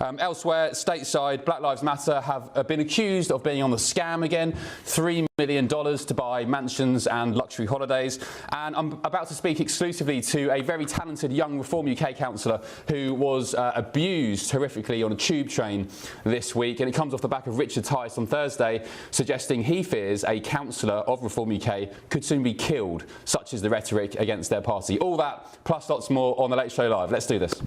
Elsewhere, stateside, Black Lives Matter have been accused of being on the scam again. $3 million to buy mansions and luxury holidays. And I'm about to speak exclusively to a very talented young Reform UK councillor who was abused horrifically on a tube train this week. And it comes off the back of Richard Tice on Thursday suggesting he fears a councillor of Reform UK could soon be killed, such is the rhetoric against their party. All that, plus lots more on The Late Show Live. Let's do this.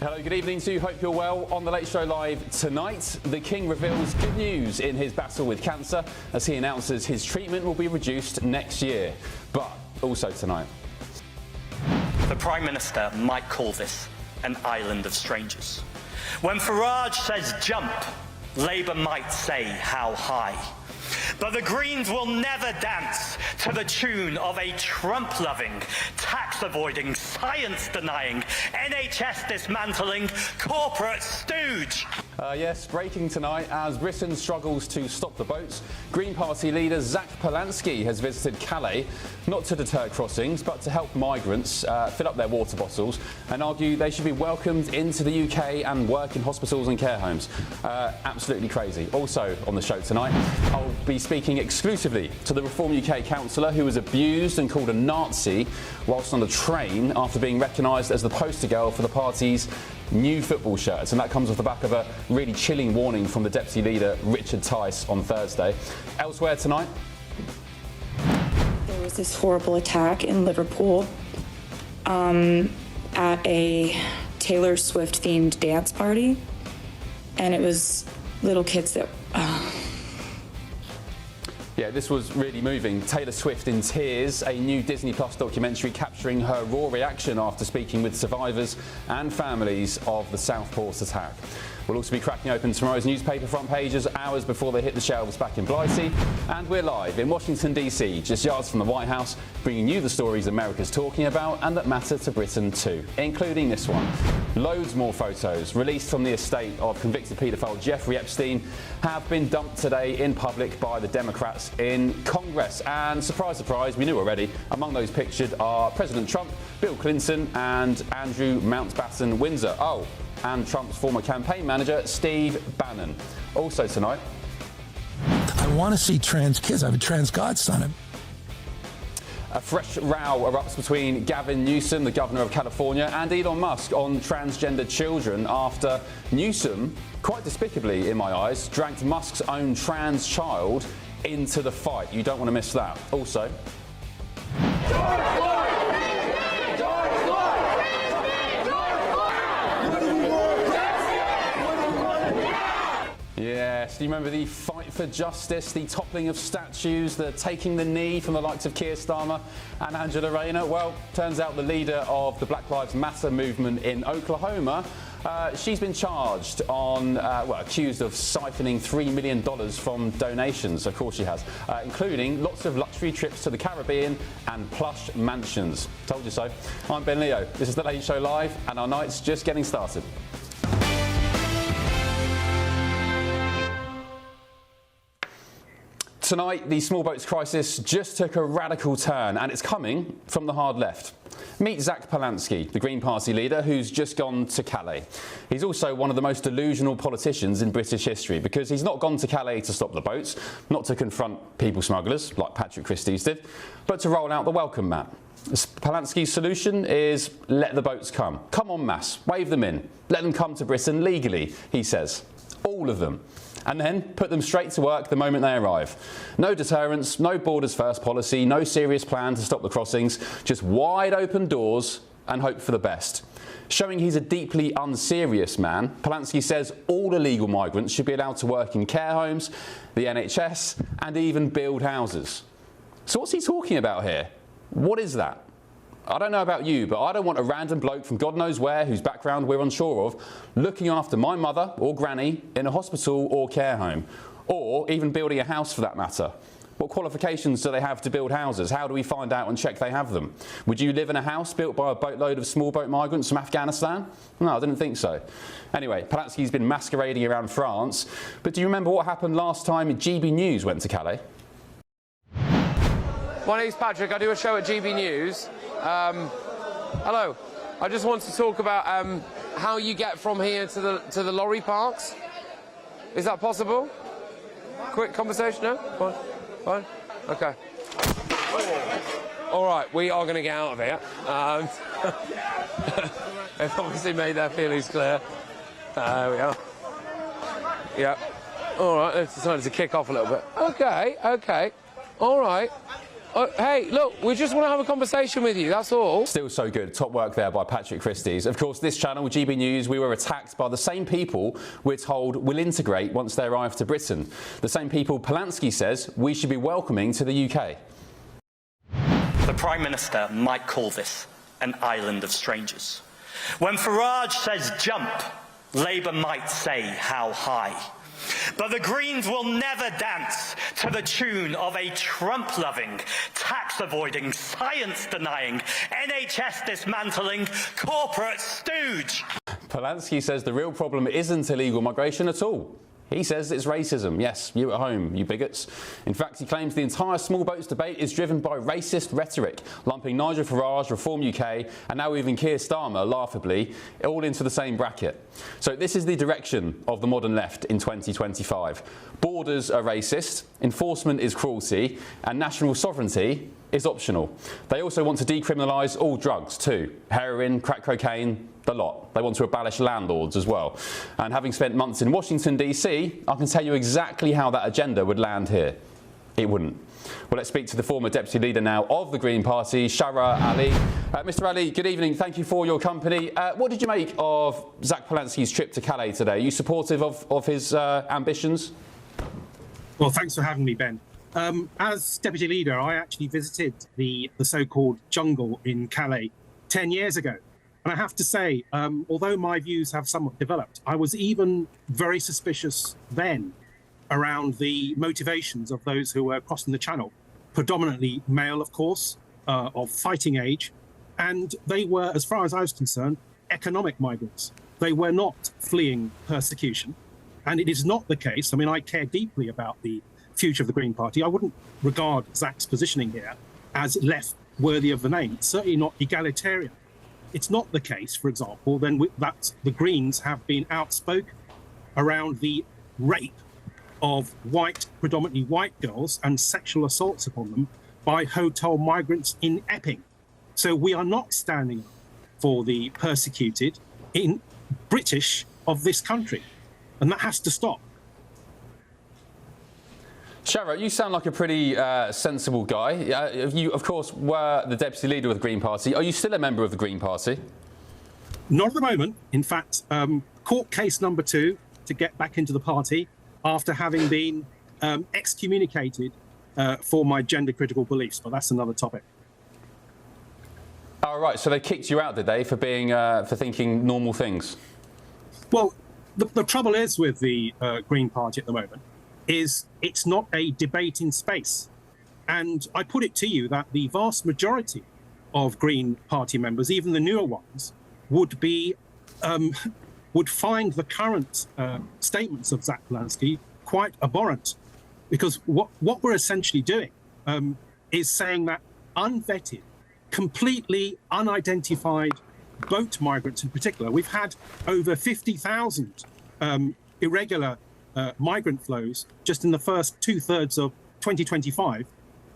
Hello, good evening to you. Hope you're well. On The Late Show Live tonight, the King reveals good news in his battle with cancer as he announces his treatment will be reduced next year. But also tonight, the Prime Minister might call this an island of strangers. When Farage says jump, Labour might say how high. But the Greens will never dance to the tune of a Trump-loving, tax-avoiding, science-denying, NHS-dismantling corporate stooge. Yes, breaking tonight as Britain struggles to stop the boats. Green Party leader Zach Polansky has visited Calais, not to deter crossings, but to help migrants fill up their water bottles and argue they should be welcomed into the UK and work in hospitals and care homes. Absolutely crazy. Also on the show tonight, I'll be speaking exclusively to the Reform UK councillor who was abused and called a Nazi whilst on a train after being recognised as the poster girl for the party's new football shirts, and that comes off the back of a really chilling warning from the Deputy Leader Richard Tice on Thursday. Elsewhere tonight, there was this horrible attack in Liverpool at a Taylor Swift themed dance party, and it was little kids that yeah, this was really moving. Taylor Swift in tears, a new Disney Plus documentary capturing her raw reaction after speaking with survivors and families of the Southport attack. We'll also be cracking open tomorrow's newspaper front pages hours before they hit the shelves back in Blighty. And we're live in Washington, D.C., just yards from the White House, bringing you the stories America's talking about and that matter to Britain too, including this one. Loads more photos released from the estate of convicted paedophile Jeffrey Epstein have been dumped today in public by the Democrats in Congress. And surprise, surprise, we knew already, among those pictured are President Trump, Bill Clinton and Andrew Mountbatten Windsor. Oh, and Trump's former campaign manager, Steve Bannon. Also tonight, I want to see trans kids. I have a trans godson. a fresh row erupts between Gavin Newsom, the governor of California, and Elon Musk on transgender children after Newsom, quite despicably in my eyes, dragged Musk's own trans child into the fight. You don't want to miss that. Also, yes, do you remember the fight for justice, the toppling of statues, the taking the knee from the likes of Keir Starmer and Angela Rayner? Well, turns out the leader of the Black Lives Matter movement in Oklahoma, she's been charged on, accused of siphoning $3 million from donations. Of course she has, including lots of luxury trips to the Caribbean and plush mansions. Told you so. I'm Ben Leo. This is The Late Show Live, and our night's just getting started. Tonight, the small boats crisis just took a radical turn, and it's coming from the hard left. Meet Zach Polansky, the Green Party leader, who's just gone to Calais. He's also one of the most delusional politicians in British history, because he's not gone to Calais to stop the boats, not to confront people smugglers, like Patrick Christie's did, but to roll out the welcome mat. Polansky's solution is let the boats come. Come en masse, wave them in. Let them come to Britain legally, he says. All of them. And then put them straight to work the moment they arrive. No deterrence, no borders first policy, no serious plan to stop the crossings, just wide open doors and hope for the best. Showing he's a deeply unserious man, Polansky says all illegal migrants should be allowed to work in care homes, the NHS, and even build houses. So what's he talking about here? What is that? I don't know about you, but I don't want a random bloke from God knows where, whose background we're unsure of, looking after my mother or granny in a hospital or care home, or even building a house for that matter. What qualifications do they have to build houses? How do we find out and check they have them? Would you live in a house built by a boatload of small boat migrants from Afghanistan? No, I didn't think so. Anyway, Polanski's been masquerading around France, but do you remember what happened last time GB News went to Calais? My name's Patrick. I do a show at GB News. Hello. I just want to talk about how you get from here to the lorry parks. Is that possible? Quick conversation, no? Fine? Okay. All right, we are going to get out of here. They've obviously made their feelings clear. There we are. Yeah. All right, they've decided to kick off a little bit. Okay. All right. Hey, look, we just want to have a conversation with you, that's all. Still so good. Top work there by Patrick Christie's. Of course, this channel, GB News, we were attacked by the same people we're told will integrate once they arrive to Britain. The same people Polanski says we should be welcoming to the UK. The Prime Minister might call this an island of strangers. When Farage says jump, Labour might say how high. But the Greens will never dance to the tune of a Trump-loving, tax-avoiding, science-denying, NHS dismantling corporate stooge. Polanski says the real problem isn't illegal migration at all. He says it's racism. Yes, you at home, you bigots. In fact, he claims the entire small boats debate is driven by racist rhetoric, lumping Nigel Farage, Reform UK, and now even Keir Starmer, laughably, all into the same bracket. So this is the direction of the modern left in 2025. Borders are racist, enforcement is cruelty, and national sovereignty is optional. They also want to decriminalise all drugs too. Heroin, crack cocaine, the lot. They want to abolish landlords as well. And having spent months in Washington, DC, I can tell you exactly how that agenda would land here. It wouldn't. Well, let's speak to the former deputy leader now of the Green Party, Shara Ali. Mr. Ali, good evening. Thank you for your company. What did you make of Zach Polanski's trip to Calais today? Are you supportive of his ambitions? Well, thanks for having me, Ben. As deputy leader, I actually visited the so-called jungle in Calais 10 years ago. And I have to say, although my views have somewhat developed, I was even very suspicious then around the motivations of those who were crossing the channel, predominantly male, of course, of fighting age. And they were, as far as I was concerned, economic migrants. They were not fleeing persecution. And it is not the case. I mean, I care deeply about the future of the Green Party. I wouldn't regard Zach's positioning here as left worthy of the name. It's certainly not egalitarian. It's not the case, for example, then that the Greens have been outspoken around the rape of predominantly white girls and sexual assaults upon them by hotel migrants in Epping. So we are not standing up for the persecuted in British of this country, and that has to stop. Shara, you sound like a pretty sensible guy. You, of course, were the deputy leader of the Green Party. Are you still a member of the Green Party? Not at the moment. In fact, court case number 2 to get back into the party after having been excommunicated for my gender-critical beliefs. But that's another topic. Oh, right. So they kicked you out, did they, for being for thinking normal things? Well, the trouble is with the Green Party at the moment is it's not a debating space. And I put it to you that the vast majority of Green Party members, even the newer ones, would be would find the current statements of Zach Polanski quite abhorrent, because what we're essentially doing is saying that unvetted, completely unidentified boat migrants in particular, we've had over 50,000 irregular migrant flows just in the first 2/3 of 2025,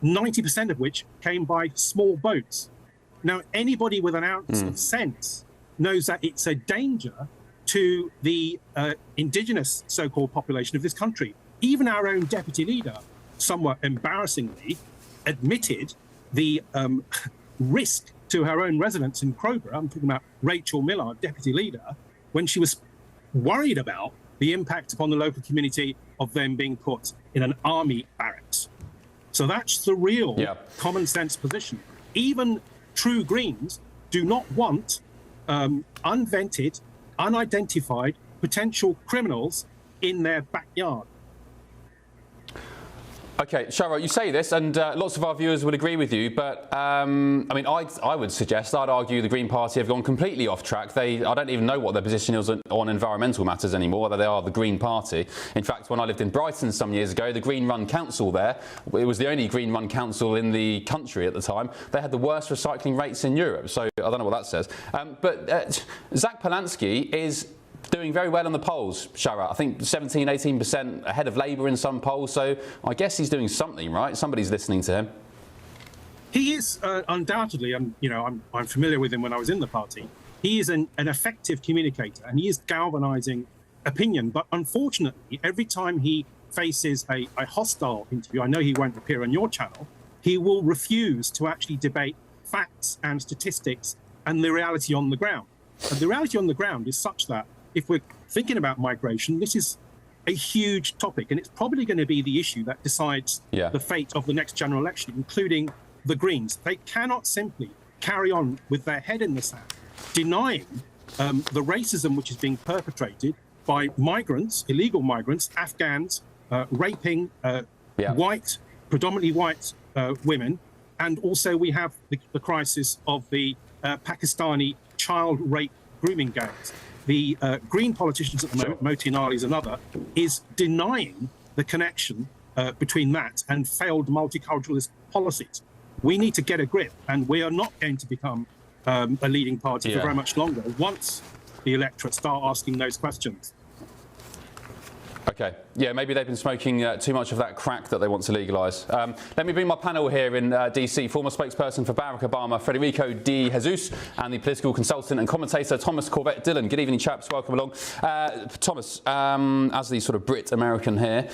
90% of which came by small boats. Now, anybody with an ounce of sense knows that it's a danger to the indigenous so-called population of this country. Even our own deputy leader, somewhat embarrassingly, admitted the risk to her own residents in Crowborough. I'm talking about Rachel Miller, deputy leader, when she was worried about the impact upon the local community of them being put in an army barracks. So that's the real common sense position. Even true Greens do not want unvented, unidentified potential criminals in their backyard. OK, Shara, you say this, and lots of our viewers would agree with you, but I mean, I would suggest, I'd argue the Green Party have gone completely off track. I don't even know what their position is on environmental matters anymore, whether they are the Green Party. In fact, when I lived in Brighton some years ago, the Green Run Council there, it was the only Green Run Council in the country at the time, they had the worst recycling rates in Europe, so I don't know what that says. But Zach Polansky is doing very well in the polls, Shara. I think 17, 18% ahead of Labour in some polls, so I guess he's doing something, right? Somebody's listening to him. He is undoubtedly, and I'm familiar with him when I was in the party. He is an effective communicator, and he is galvanising opinion. But unfortunately, every time he faces a hostile interview, I know he won't appear on your channel, he will refuse to actually debate facts and statistics and the reality on the ground. And the reality on the ground is such that if we're thinking about migration, this is a huge topic, and it's probably going to be the issue that decides the fate of the next general election, including the Greens. They cannot simply carry on with their head in the sand, denying the racism which is being perpetrated by migrants, illegal migrants, Afghans, raping predominantly white women. And also we have the crisis of the Pakistani child rape grooming gangs. The Green politicians at the moment, Moti and Ali is another, is denying the connection between that and failed multiculturalist policies. We need to get a grip, and we are not going to become a leading party for very much longer once the electorate start asking those questions. OK. Yeah, maybe they've been smoking too much of that crack that they want to legalise. Let me bring my panel here in DC. Former spokesperson for Barack Obama, Federico De Jesus, and the political consultant and commentator, Thomas Corbett Dillon. Good evening, chaps. Welcome along. Thomas, as the sort of Brit-American here,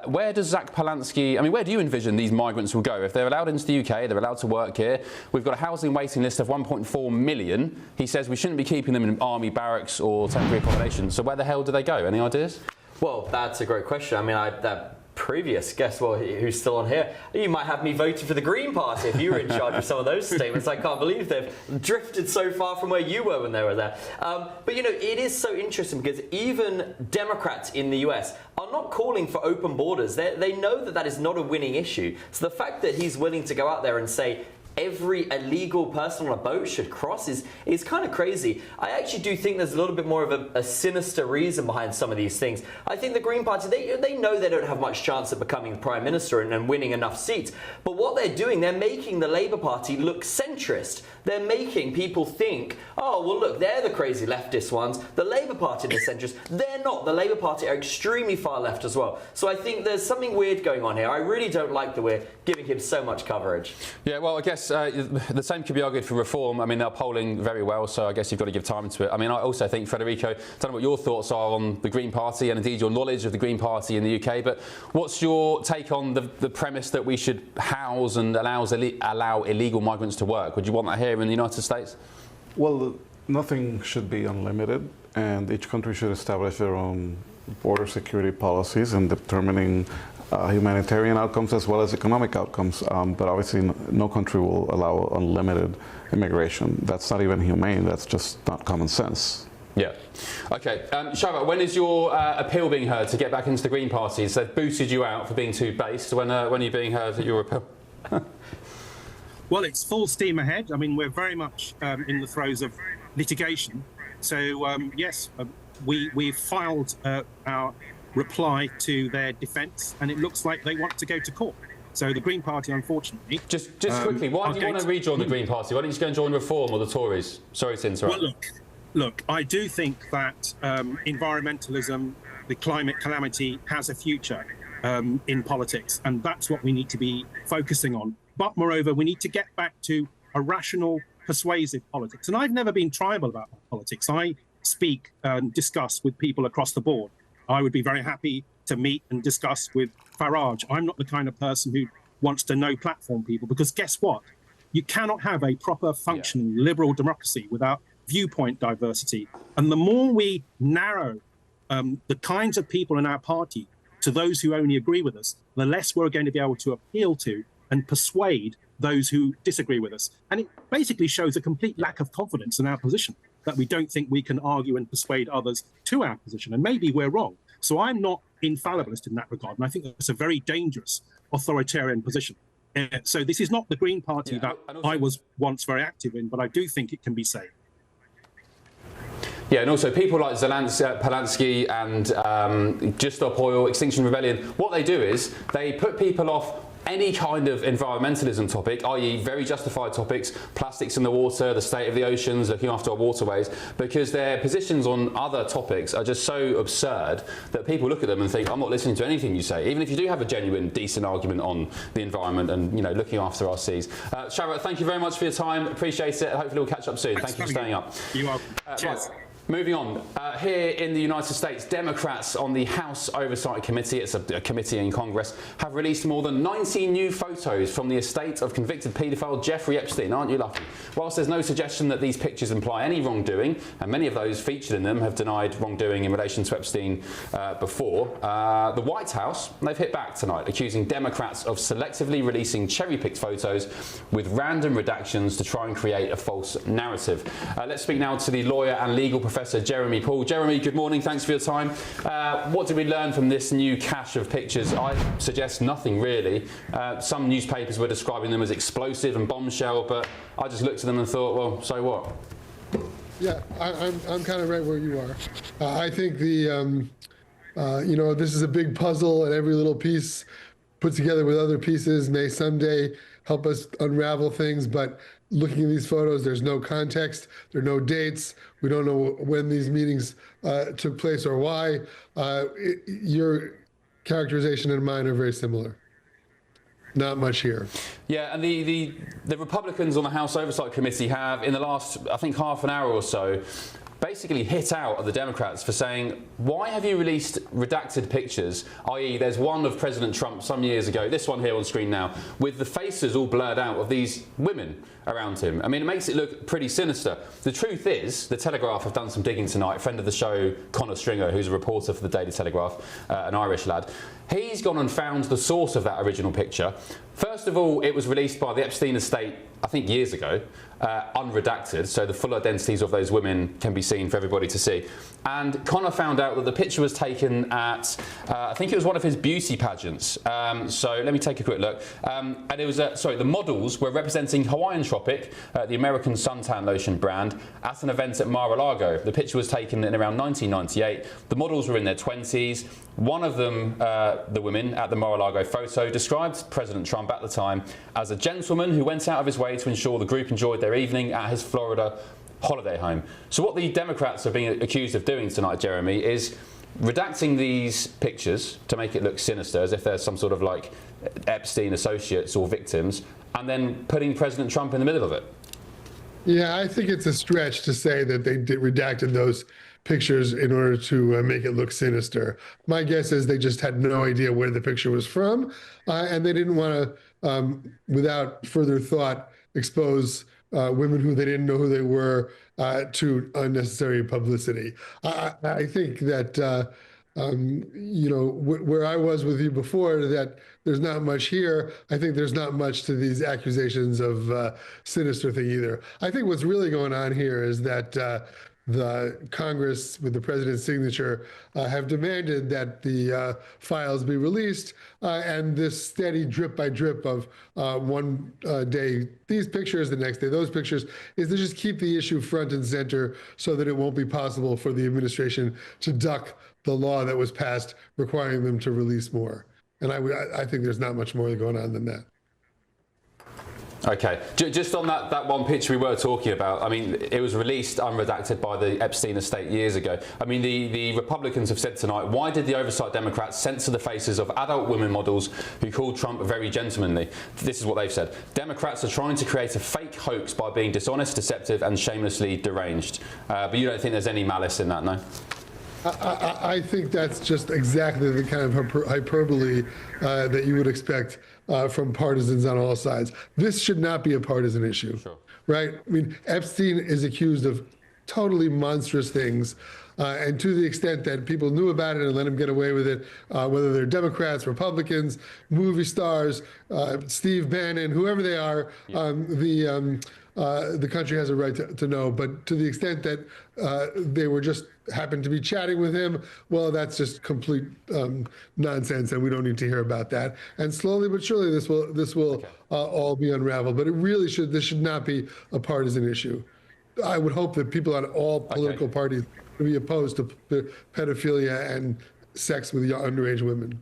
where does Zach Polansky, I mean, where do you envision these migrants will go? If they're allowed into the UK, they're allowed to work here. We've got a housing waiting list of 1.4 million. He says we shouldn't be keeping them in army barracks or temporary accommodation. So where the hell do they go? Any ideas? Well, that's a great question. I mean, that previous guest, who's still on here, you might have me voting for the Green Party if you were in charge of some of those statements. I can't believe they've drifted so far from where you were when they were there. But, it is so interesting because even Democrats in the US are not calling for open borders. They know that is not a winning issue. So the fact that he's willing to go out there and say every illegal person on a boat should cross is kind of crazy. I actually do think there's a little bit more of a sinister reason behind some of these things. I think the Green Party, they know they don't have much chance of becoming Prime Minister and winning enough seats. But what they're doing, they're making the Labour Party look centrist. They're making people think, oh, well, look, they're the crazy leftist ones. The Labour Party are centrist. They're not. The Labour Party are extremely far left as well. So I think there's something weird going on here. I really don't like that we're giving him so much coverage. Yeah, well, I guess the same could be argued for Reform. I mean, they're polling very well, so I guess you've got to give time to it. I mean, I also think, Federico, I don't know what your thoughts are on the Green Party and indeed your knowledge of the Green Party in the UK, but what's your take on the premise that we should house and allow illegal migrants to work? Would you want that here in the United States? Well, nothing should be unlimited, and each country should establish their own border security policies and determining humanitarian outcomes as well as economic outcomes. But obviously, no country will allow unlimited immigration. That's not even humane. That's just not common sense. Yeah. OK. Shara, when is your appeal being heard to get back into the Green Party? So they've booted you out for being too based. When are you being heard at your appeal? Well, it's full steam ahead. I mean, we're very much in the throes of litigation. So, yes, we've filed our reply to their defence, and it looks like they want to go to court. So the Green Party, unfortunately... Just quickly, why do you want to rejoin the Green Party? Why don't you just go and join Reform or the Tories? Sorry to interrupt. Well, look, I do think that environmentalism, the climate calamity, has a future in politics, and that's what we need to be focusing on. But moreover, we need to get back to a rational, persuasive politics. And I've never been tribal about politics. I speak and discuss with people across the board. I would be very happy to meet and discuss with Farage. I'm not the kind of person who wants to no-platform people, because guess what? You cannot have a proper functioning liberal democracy without viewpoint diversity. And the more we narrow the kinds of people in our party to those who only agree with us, the less we're going to be able to appeal to and persuade those who disagree with us. And it basically shows a complete lack of confidence in our position, that we don't think we can argue and persuade others to our position. And maybe we're wrong. So I'm not infallibilist in that regard, and I think that's a very dangerous authoritarian position. So this is not the Green Party that I was once very active in, but I do think it can be saved. Yeah, and also people like Polanski and Just Stop Oil, Extinction Rebellion, what they do is they put people off any kind of environmentalism topic, i.e. very justified topics, plastics in the water, the state of the oceans, looking after our waterways, because their positions on other topics are just so absurd that people look at them and think, I'm not listening to anything you say, even if you do have a genuine, decent argument on the environment and, you know, looking after our seas. Sharat, thank you very much for your time. Appreciate it. Hopefully we'll catch up soon. Thank you for staying up. You're welcome. Cheers. Right. Moving on, here in the United States, Democrats on the House Oversight Committee, it's a committee in Congress, have released more than 90 new photos from the estate of convicted paedophile Jeffrey Epstein. Aren't you lucky? Whilst there's no suggestion that these pictures imply any wrongdoing, and many of those featured in them have denied wrongdoing in relation to Epstein before, the White House, they've hit back tonight, accusing Democrats of selectively releasing cherry-picked photos with random redactions to try and create a false narrative. Let's speak now to the lawyer and legal professor Jeremy Paul. Jeremy, good morning. Thanks for your time. What did we learn from this new cache of pictures? I suggest nothing really. Some newspapers were describing them as explosive and bombshell, but I just looked at them and thought, well, so what? Yeah, I'm kind of right where you are. I think the you know, this is a big puzzle, and every little piece put together with other pieces may someday help us unravel things, but looking at these photos, there's no context, there are no dates, we don't know when these meetings took place or why. Your characterization and mine are very similar. Not much here. Yeah, and the Republicans on the House Oversight Committee have, in the last, I think, half an hour or so, basically hit out at the Democrats for saying, why have you released redacted pictures, i.e. there's one of President Trump some years ago, this one here on screen now, with the faces all blurred out of these women around him. I mean, it makes it look pretty sinister. The truth is, the Telegraph have done some digging tonight. Friend of the show, Connor Stringer, who's a reporter for the Daily Telegraph, an Irish lad, he's gone and found the source of that original picture. First of all, it was released by the Epstein estate, I think years ago, unredacted, so the full identities of those women can be seen for everybody to see. And Connor found out that the picture was taken at, I think it was one of his beauty pageants. So let me take a quick look. And it was, the models were representing Hawaiian Tropic, the American suntan lotion brand, at an event at Mar-a-Lago. The picture was taken in around 1998. The models were in their 20s. One of them, the women at the Mar-a-Lago photo, described President Trump at the time as a gentleman who went out of his way to ensure the group enjoyed their evening at his Florida holiday home. So what the Democrats are being accused of doing tonight, Jeremy, is redacting these pictures to make it look sinister, as if there's some sort of like Epstein associates or victims, and then putting President Trump in the middle of it. Yeah, I think it's a stretch to say that they redacted those pictures in order to make it look sinister. My guess is they just had no idea where the picture was from, and they didn't want to, without further thought, expose women who they didn't know who they were to unnecessary publicity. I think that, you know, where I was with you before, that there's not much here. I think there's not much to these accusations of sinister thing either. I think what's really going on here is that the Congress, with the president's signature, have demanded that the files be released, and this steady drip by drip of one day these pictures, the next day those pictures, is to just keep the issue front and center so that it won't be possible for the administration to duck the law that was passed requiring them to release more. And I think there's not much more going on than that. Okay, just on that one picture we were talking about, I mean, it was released unredacted by the Epstein estate years ago. I mean, the Republicans have said tonight, why did the Oversight Democrats censor the faces of adult women models who called Trump very gentlemanly? This is what they've said. Democrats are trying to create a fake hoax by being dishonest, deceptive and shamelessly deranged. But you don't think there's any malice in that, no? I think that's just exactly the kind of hyperbole that you would expect from partisans on all sides. This should not be a partisan issue, right? I mean, Epstein is accused of totally monstrous things. And to the extent that people knew about it and let him get away with it, whether they're Democrats, Republicans, movie stars, Steve Bannon, whoever they are, the country has a right to know. But to the extent that they were just happened to be chatting with him, well, that's just complete nonsense, and we don't need to hear about that. And slowly but surely, this will all be unraveled. But this should not be a partisan issue. I would hope that people on all political parties would be opposed to pedophilia and sex with underage women.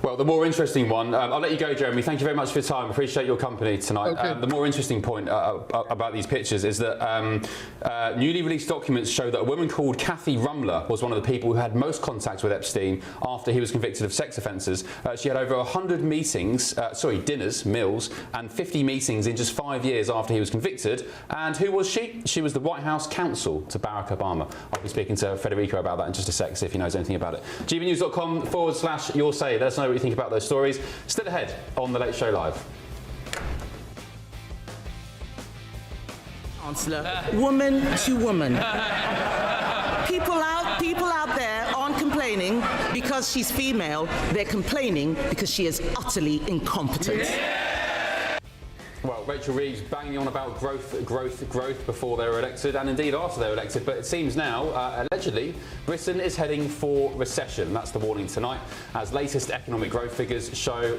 Well, the more interesting one, I'll let you go, Jeremy. Thank you very much for your time. Appreciate your company tonight. Okay. The more interesting point about these pictures is that newly released documents show that a woman called Kathy Rumler was one of the people who had most contact with Epstein after he was convicted of sex offences. She had over 100 dinners, meals, and 50 meetings in just 5 years after he was convicted. And who was she? She was the White House counsel to Barack Obama. I'll be speaking to Federico about that in just a sec, see if he knows anything about it. gbnews.com/your say. Let us know what you think about those stories. Still ahead on The Late Show Live. Chancellor, woman to woman. People out there aren't complaining because she's female. They're complaining because she is utterly incompetent. Well, Rachel Reeves banging on about growth before they were elected, and indeed after they were elected. But it seems now, allegedly, Britain is heading for recession. That's the warning tonight, as latest economic growth figures show,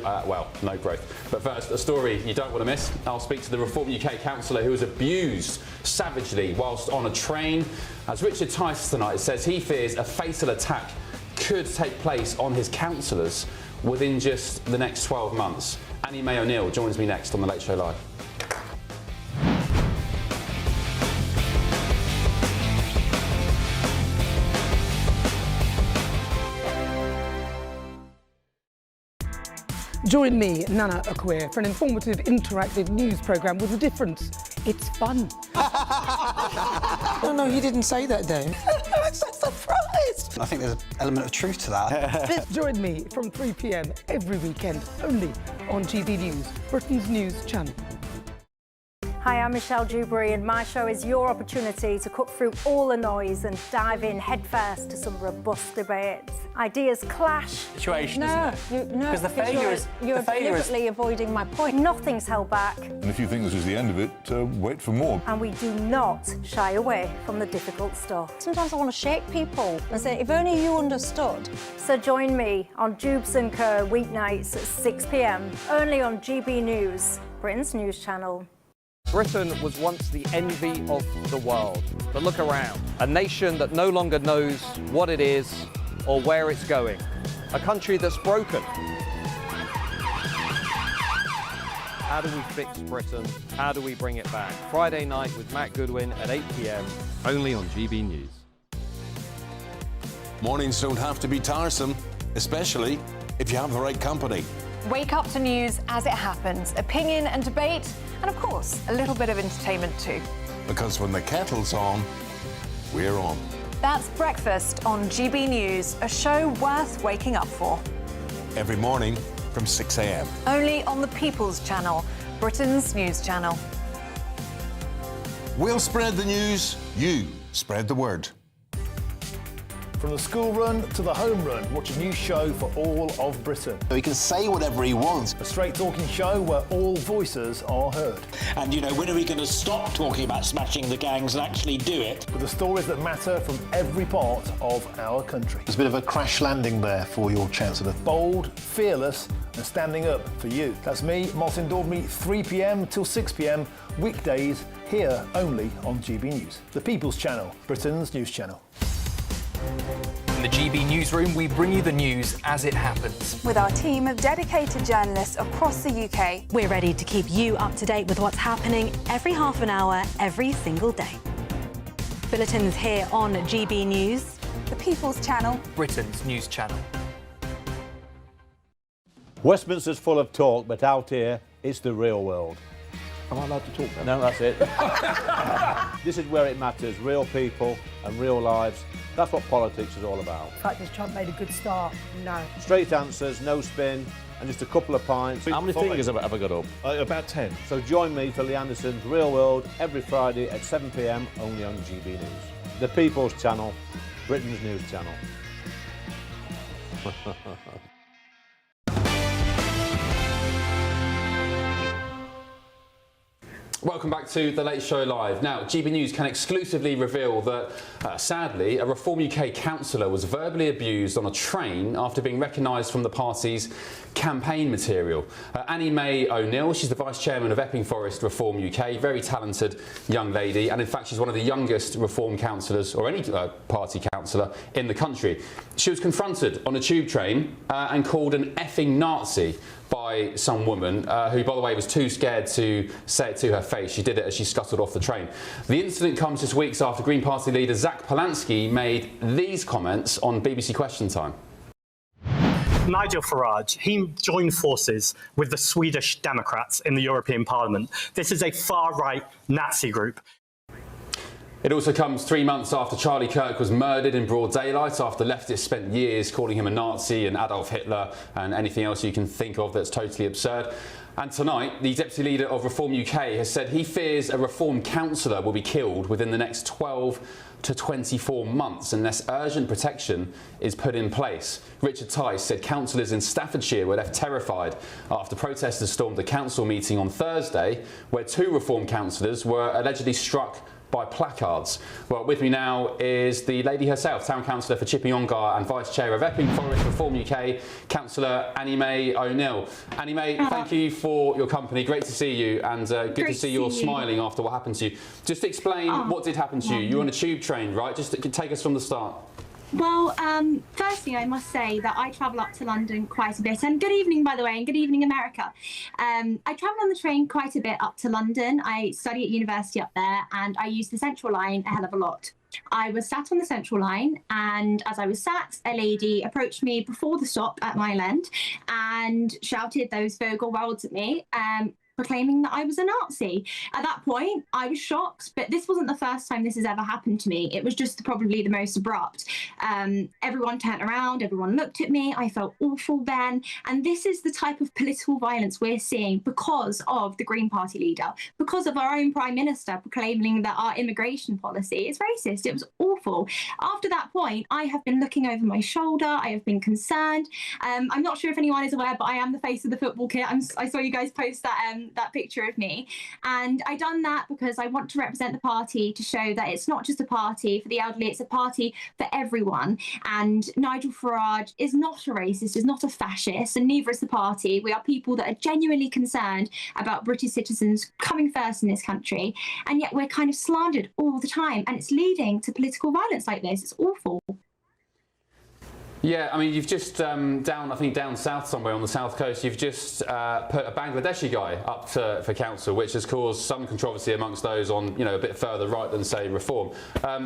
no growth. But first, a story you don't want to miss. I'll speak to the Reform UK councillor who was abused savagely whilst on a train. As Richard Tice tonight says he fears a fatal attack could take place on his councillors within just the next 12 months. Annie May O'Neill joins me next on The Late Show Live. Join me, Nana Akwe, for an informative, interactive news programme with a difference. It's fun. No, he didn't say that, Dave. I'm so surprised. I think there's an element of truth to that. Join me from 3 p.m. every weekend, only on GB News, Britain's news channel. Hi, I'm Michelle Dewberry, and my show is your opportunity to cut through all the noise and dive in headfirst to some robust debates. Ideas clash. Situation, isn't it? Because the failure is... You're deliberately avoiding my point. Nothing's held back. And if you think this is the end of it, wait for more. And we do not shy away from the difficult stuff. Sometimes I want to shake people and say, if only you understood. So join me on Jubes & Co weeknights at 6 p.m, only on GB News, Britain's news channel. Britain was once the envy of the world. But look around. A nation that no longer knows what it is or where it's going. A country that's broken. How do we fix Britain? How do we bring it back? Friday night with Matt Goodwin at 8 p.m, only on GB News. Mornings don't have to be tiresome, especially if you have the right company. Wake up to news as it happens, opinion and debate, and of course, a little bit of entertainment too. Because when the kettle's on, we're on. That's Breakfast on GB News, a show worth waking up for. Every morning from 6 a.m. Only on the People's Channel, Britain's news channel. We'll spread the news, you spread the word. From the school run to the home run, watch a new show for all of Britain. He can say whatever he wants. A straight-talking show where all voices are heard. And, you know, when are we going to stop talking about smashing the gangs and actually do it? With the stories that matter from every part of our country. There's a bit of a crash landing there for your Chancellor. Bold, fearless and standing up for you. That's me, Martin Dordme, 3 p.m. till 6 p.m, weekdays, here only on GB News. The People's Channel, Britain's news channel. In the GB Newsroom, we bring you the news as it happens. With our team of dedicated journalists across the UK, we're ready to keep you up to date with what's happening every half an hour, every single day. Bulletins here on GB News. The People's Channel, Britain's news channel. Westminster's full of talk, but out here, it's the real world. Am I allowed to talk now? No, that's it. This is where it matters, real people and real lives. That's what politics is all about. In fact, has Trump made a good start? No. Straight answers, no spin, and just a couple of pints. How many fingers have I got up? About 10. So join me for Lee Anderson's Real World every Friday at 7 p.m, only on GB News. The People's Channel, Britain's news channel. Welcome back to The Late Show Live. Now, GB News can exclusively reveal that, sadly, a Reform UK councillor was verbally abused on a train after being recognised from the party's campaign material. Annie May O'Neill, she's the Vice Chairman of Epping Forest Reform UK, very talented young lady, and in fact she's one of the youngest Reform councillors, or any party councillor, in the country. She was confronted on a tube train and called an effing Nazi by some woman who, by the way, was too scared to say it to her face. She did it as she scuttled off the train. The incident comes just weeks after Green Party leader Zach Polanski made these comments on BBC Question Time. Nigel Farage, he joined forces with the Swedish Democrats in the European Parliament. This is a far-right Nazi group. It also comes 3 months after Charlie Kirk was murdered in broad daylight, after leftists spent years calling him a Nazi and Adolf Hitler and anything else you can think of that's totally absurd. And tonight, the Deputy Leader of Reform UK has said he fears a Reform councillor will be killed within the next 12 to 24 months unless urgent protection is put in place. Richard Tice said councillors in Staffordshire were left terrified after protesters stormed the council meeting on Thursday, where 2 Reform councillors were allegedly struck by placards. Well, with me now is the lady herself, Town Councillor for Chipping Ongar and Vice Chair of Epping Forest Reform UK, Councillor Annie May O'Neill. Annie May, thank you for your company. Great to see you, and good to see you're smiling after what happened to you. Just explain what did happen to you. You were on a tube train, right? Just take us from the start. Well, firstly, I must say that I travel up to London quite a bit. And good evening, by the way, and good evening, America. I travel on the train quite a bit up to London. I study at university up there, and I use the Central Line a hell of a lot. I was sat on the Central Line, and as I was sat, a lady approached me before the stop at Mile End and shouted those vulgar words at me, proclaiming that I was a Nazi. At that point, I was shocked, but this wasn't the first time this has ever happened to me. It was just probably the most abrupt. Everyone turned around, everyone looked at me, I felt awful then, and this is the type of political violence we're seeing because of the Green Party leader, because of our own Prime Minister proclaiming that our immigration policy is racist. It was awful. After that point, I have been looking over my shoulder, I have been concerned. I'm not sure if anyone is aware, but I am the face of the football kit. I saw you guys post that picture of me, and I done that because I want to represent the party, to show that it's not just a party for the elderly, it's a party for everyone. And Nigel Farage is not a racist, is not a fascist, and neither is the party. We are people that are genuinely concerned about British citizens coming first in this country, and yet we're kind of slandered all the time, and it's leading to political violence like this. It's awful. Yeah, I mean, you've just down south somewhere on the south coast, you've just put a Bangladeshi guy up for council, which has caused some controversy amongst those on, you know, a bit further right than, say, Reform.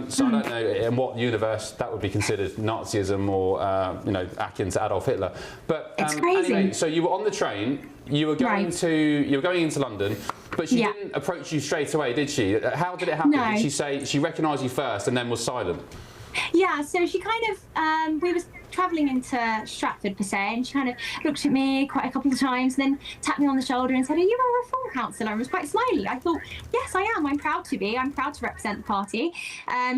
So I don't know in what universe that would be considered Nazism or, you know, akin to Adolf Hitler. But anyway, so you were on the train, you were going into London, but she didn't approach you straight away, did she? How did it happen? No. Did she say she recognised you first and then was silent? Yeah, so she kind of, we was travelling into Stratford per se, and she kind of looked at me quite a couple of times, and then tapped me on the shoulder and said, "Are you a Reform councillor?" I was quite smiley. I thought, yes, I am. I'm proud to be. I'm proud to represent the party.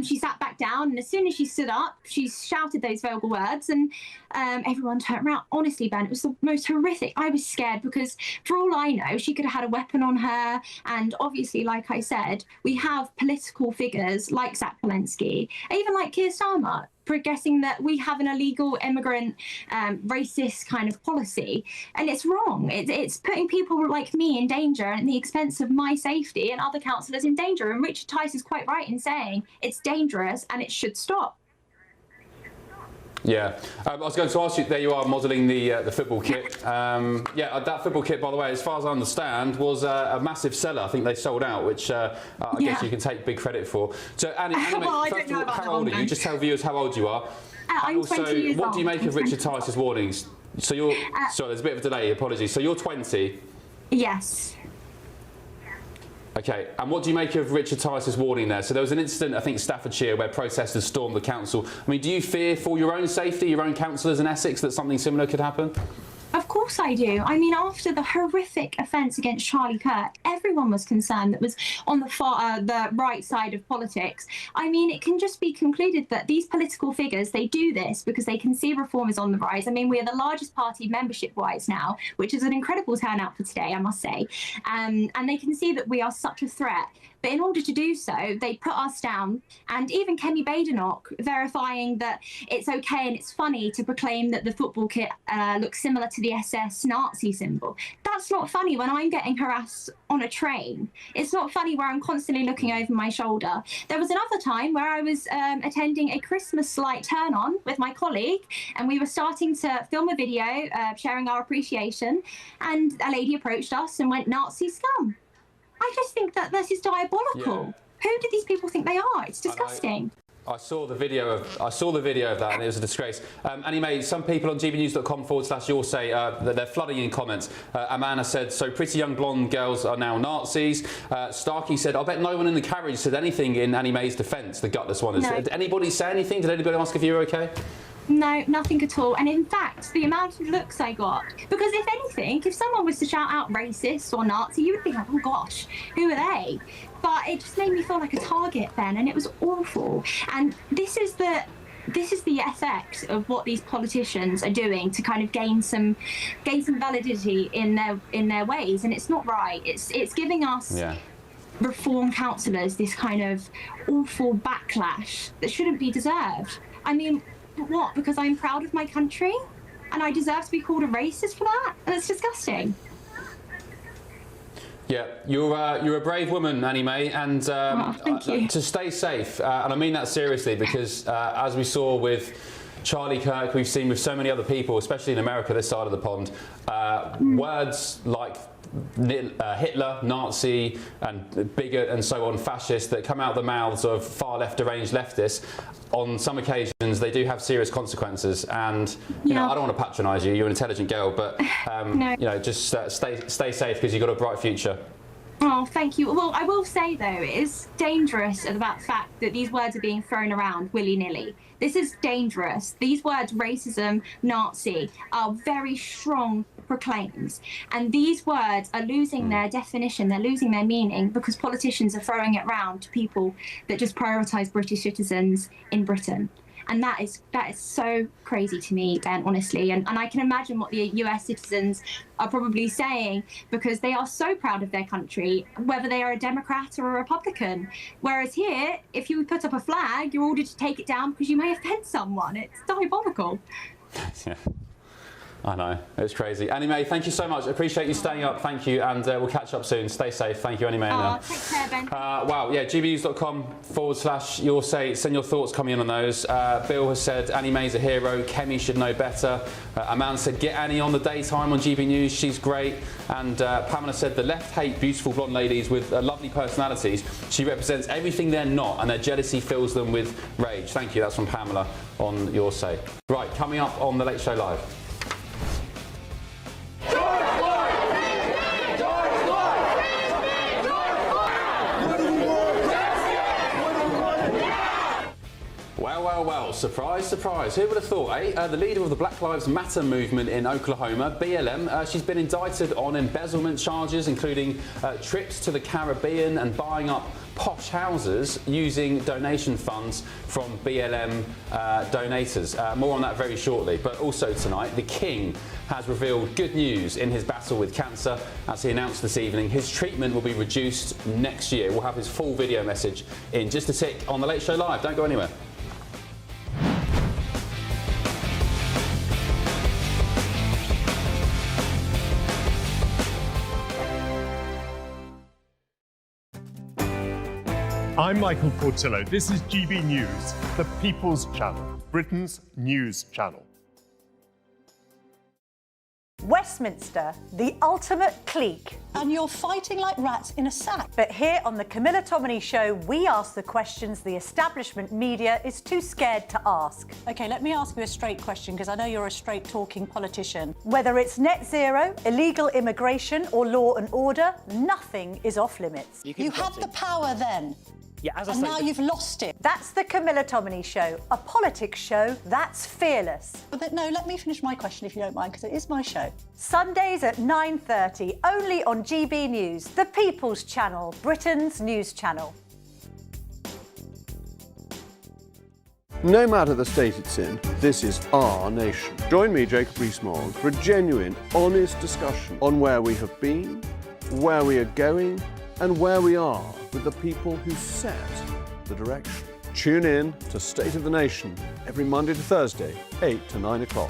She sat back down, and as soon as she stood up, she shouted those vulgar words, and everyone turned around. Honestly, Ben, it was the most horrific. I was scared because, for all I know, she could have had a weapon on her, and obviously, like I said, we have political figures like Zach Polanski, even like Keir Starmer, progressing that we have an illegal immigrant racist kind of policy, and it's wrong. It's putting people like me in danger and at the expense of my safety and other councillors in danger, and Richard Tice is quite right in saying it's dangerous and it should stop. Yeah, I was going to ask you, there you are modelling the football kit. Yeah, that football kit, by the way, as far as I understand, was a massive seller. I think they sold out, which I guess you can take big credit for. So, Annie, well, first of all, how old are you? Just tell viewers how old you are. I'm also, 20 years what old. do you make of Richard Tice's warnings? So you're, sorry, there's a bit of a delay, apologies. So you're 20? Yes. Okay, and what do you make of Richard Tice's warning there? So there was an incident, I think, Staffordshire, where protesters stormed the council. I mean, do you fear for your own safety, your own councillors in Essex, that something similar could happen? Of course course I do. I mean, after the horrific offence against Charlie Kirk, everyone was concerned that was on the right side of politics. I mean, it can just be concluded that these political figures, they do this because they can see reform is on the rise. I mean, we are the largest party membership-wise now, which is an incredible turnout for today, I must say. And they can see that we are such a threat. But in order to do so, they put us down. And even Kemi Badenoch verifying that it's okay and it's funny to proclaim that the football kit looks similar to the SS Nazi symbol. That's not funny when I'm getting harassed on a train. It's not funny where I'm constantly looking over my shoulder. There was another time where I was attending a Christmas light turn-on with my colleague, and we were starting to film a video sharing our appreciation, and a lady approached us and went, "Nazi scum." I just think that this is diabolical. Yeah. Who do these people think they are? It's disgusting. I saw the video of that, and it was a disgrace. Annie Mae, some people on gbnews.com/you'll say that they're flooding in comments. Amanda said, "So pretty young blonde girls are now Nazis." Starkey said, "I bet no one in the carriage said anything in Annie Mae's defence." The gutless one is. No. Did anybody say anything? Did anybody ask if you were okay? No, nothing at all. And in fact, the amount of looks I got, because if anything, if someone was to shout out racist or Nazi, you would be like, oh gosh, who are they? But it just made me feel like a target then, and it was awful. And this is the effect of what these politicians are doing to kind of gain some validity in their ways, and it's not right. It's giving us reform councillors this kind of awful backlash that shouldn't be deserved. I mean, what? Because I'm proud of my country and I deserve to be called a racist for that? And it's disgusting. Yeah, you're a brave woman, Annie Mae, and thank you. To stay safe. And I mean that seriously, because as we saw with Charlie Kirk, we've seen with so many other people, especially in America, this side of the pond, words like Hitler, Nazi, and bigot, and so on, fascist, that come out the mouths of far left deranged leftists. On some occasions, they do have serious consequences, and you know, I don't want to patronise you. You're an intelligent girl, but no. you know, just stay safe, because you've got a bright future. Oh, thank you. Well, I will say though, it is dangerous about the fact that these words are being thrown around willy-nilly. This is dangerous. These words, racism, Nazi, are very strong proclaims, and these words are losing their definition, they're losing their meaning, because politicians are throwing it around to people that just prioritise British citizens in Britain. And that is so crazy to me, Ben, honestly. And I can imagine what the US citizens are probably saying, because they are so proud of their country, whether they are a Democrat or a Republican. Whereas here, if you put up a flag, you're ordered to take it down because you may offend someone. It's diabolical. Yeah. I know, it's crazy. Annie Mae, thank you so much. Appreciate you staying up. Thank you, and we'll catch up soon. Stay safe. Thank you, Annie Mae. Take care, Ben. Wow, yeah, gbnews.com/you'll say, send your thoughts coming in on those. Bill has said Annie Mae's a hero. Kemi should know better. Amanda said, get Annie on the daytime on GB News. She's great. And Pamela said, the left hate beautiful blonde ladies with lovely personalities. She represents everything they're not, and their jealousy fills them with rage. Thank you. That's from Pamela on Your Say. Right, coming up on The Late Show Live. Well, surprise, surprise. Who would have thought, eh? The leader of the Black Lives Matter movement in Oklahoma, BLM, she's been indicted on embezzlement charges, including trips to the Caribbean and buying up posh houses using donation funds from BLM donators. More on that very shortly. But also tonight, the King has revealed good news in his battle with cancer. As he announced this evening, his treatment will be reduced next year. We'll have his full video message in just a tick on The Late Show Live. Don't go anywhere. I'm Michael Portillo. This is GB News, the People's Channel, Britain's news channel. Westminster, the ultimate clique. And you're fighting like rats in a sack. But here on the Camilla Tominey Show, we ask the questions the establishment media is too scared to ask. OK, let me ask you a straight question, because I know you're a straight-talking politician. Whether it's net zero, illegal immigration or law and order, nothing is off limits. You had the power then. Yeah, as I And say, now you've lost it. That's the Camilla Tominey Show, a politics show that's fearless. But no, let me finish my question if you don't mind, because it is my show. Sundays at 9:30, only on GB News, the People's Channel, Britain's news channel. No matter the state it's in, this is our nation. Join me, Jacob Rees-Mogg, for a genuine, honest discussion on where we have been, where we are going, and where we are with the people who set the direction. Tune in to State of the Nation every Monday to Thursday, 8 to 9 o'clock.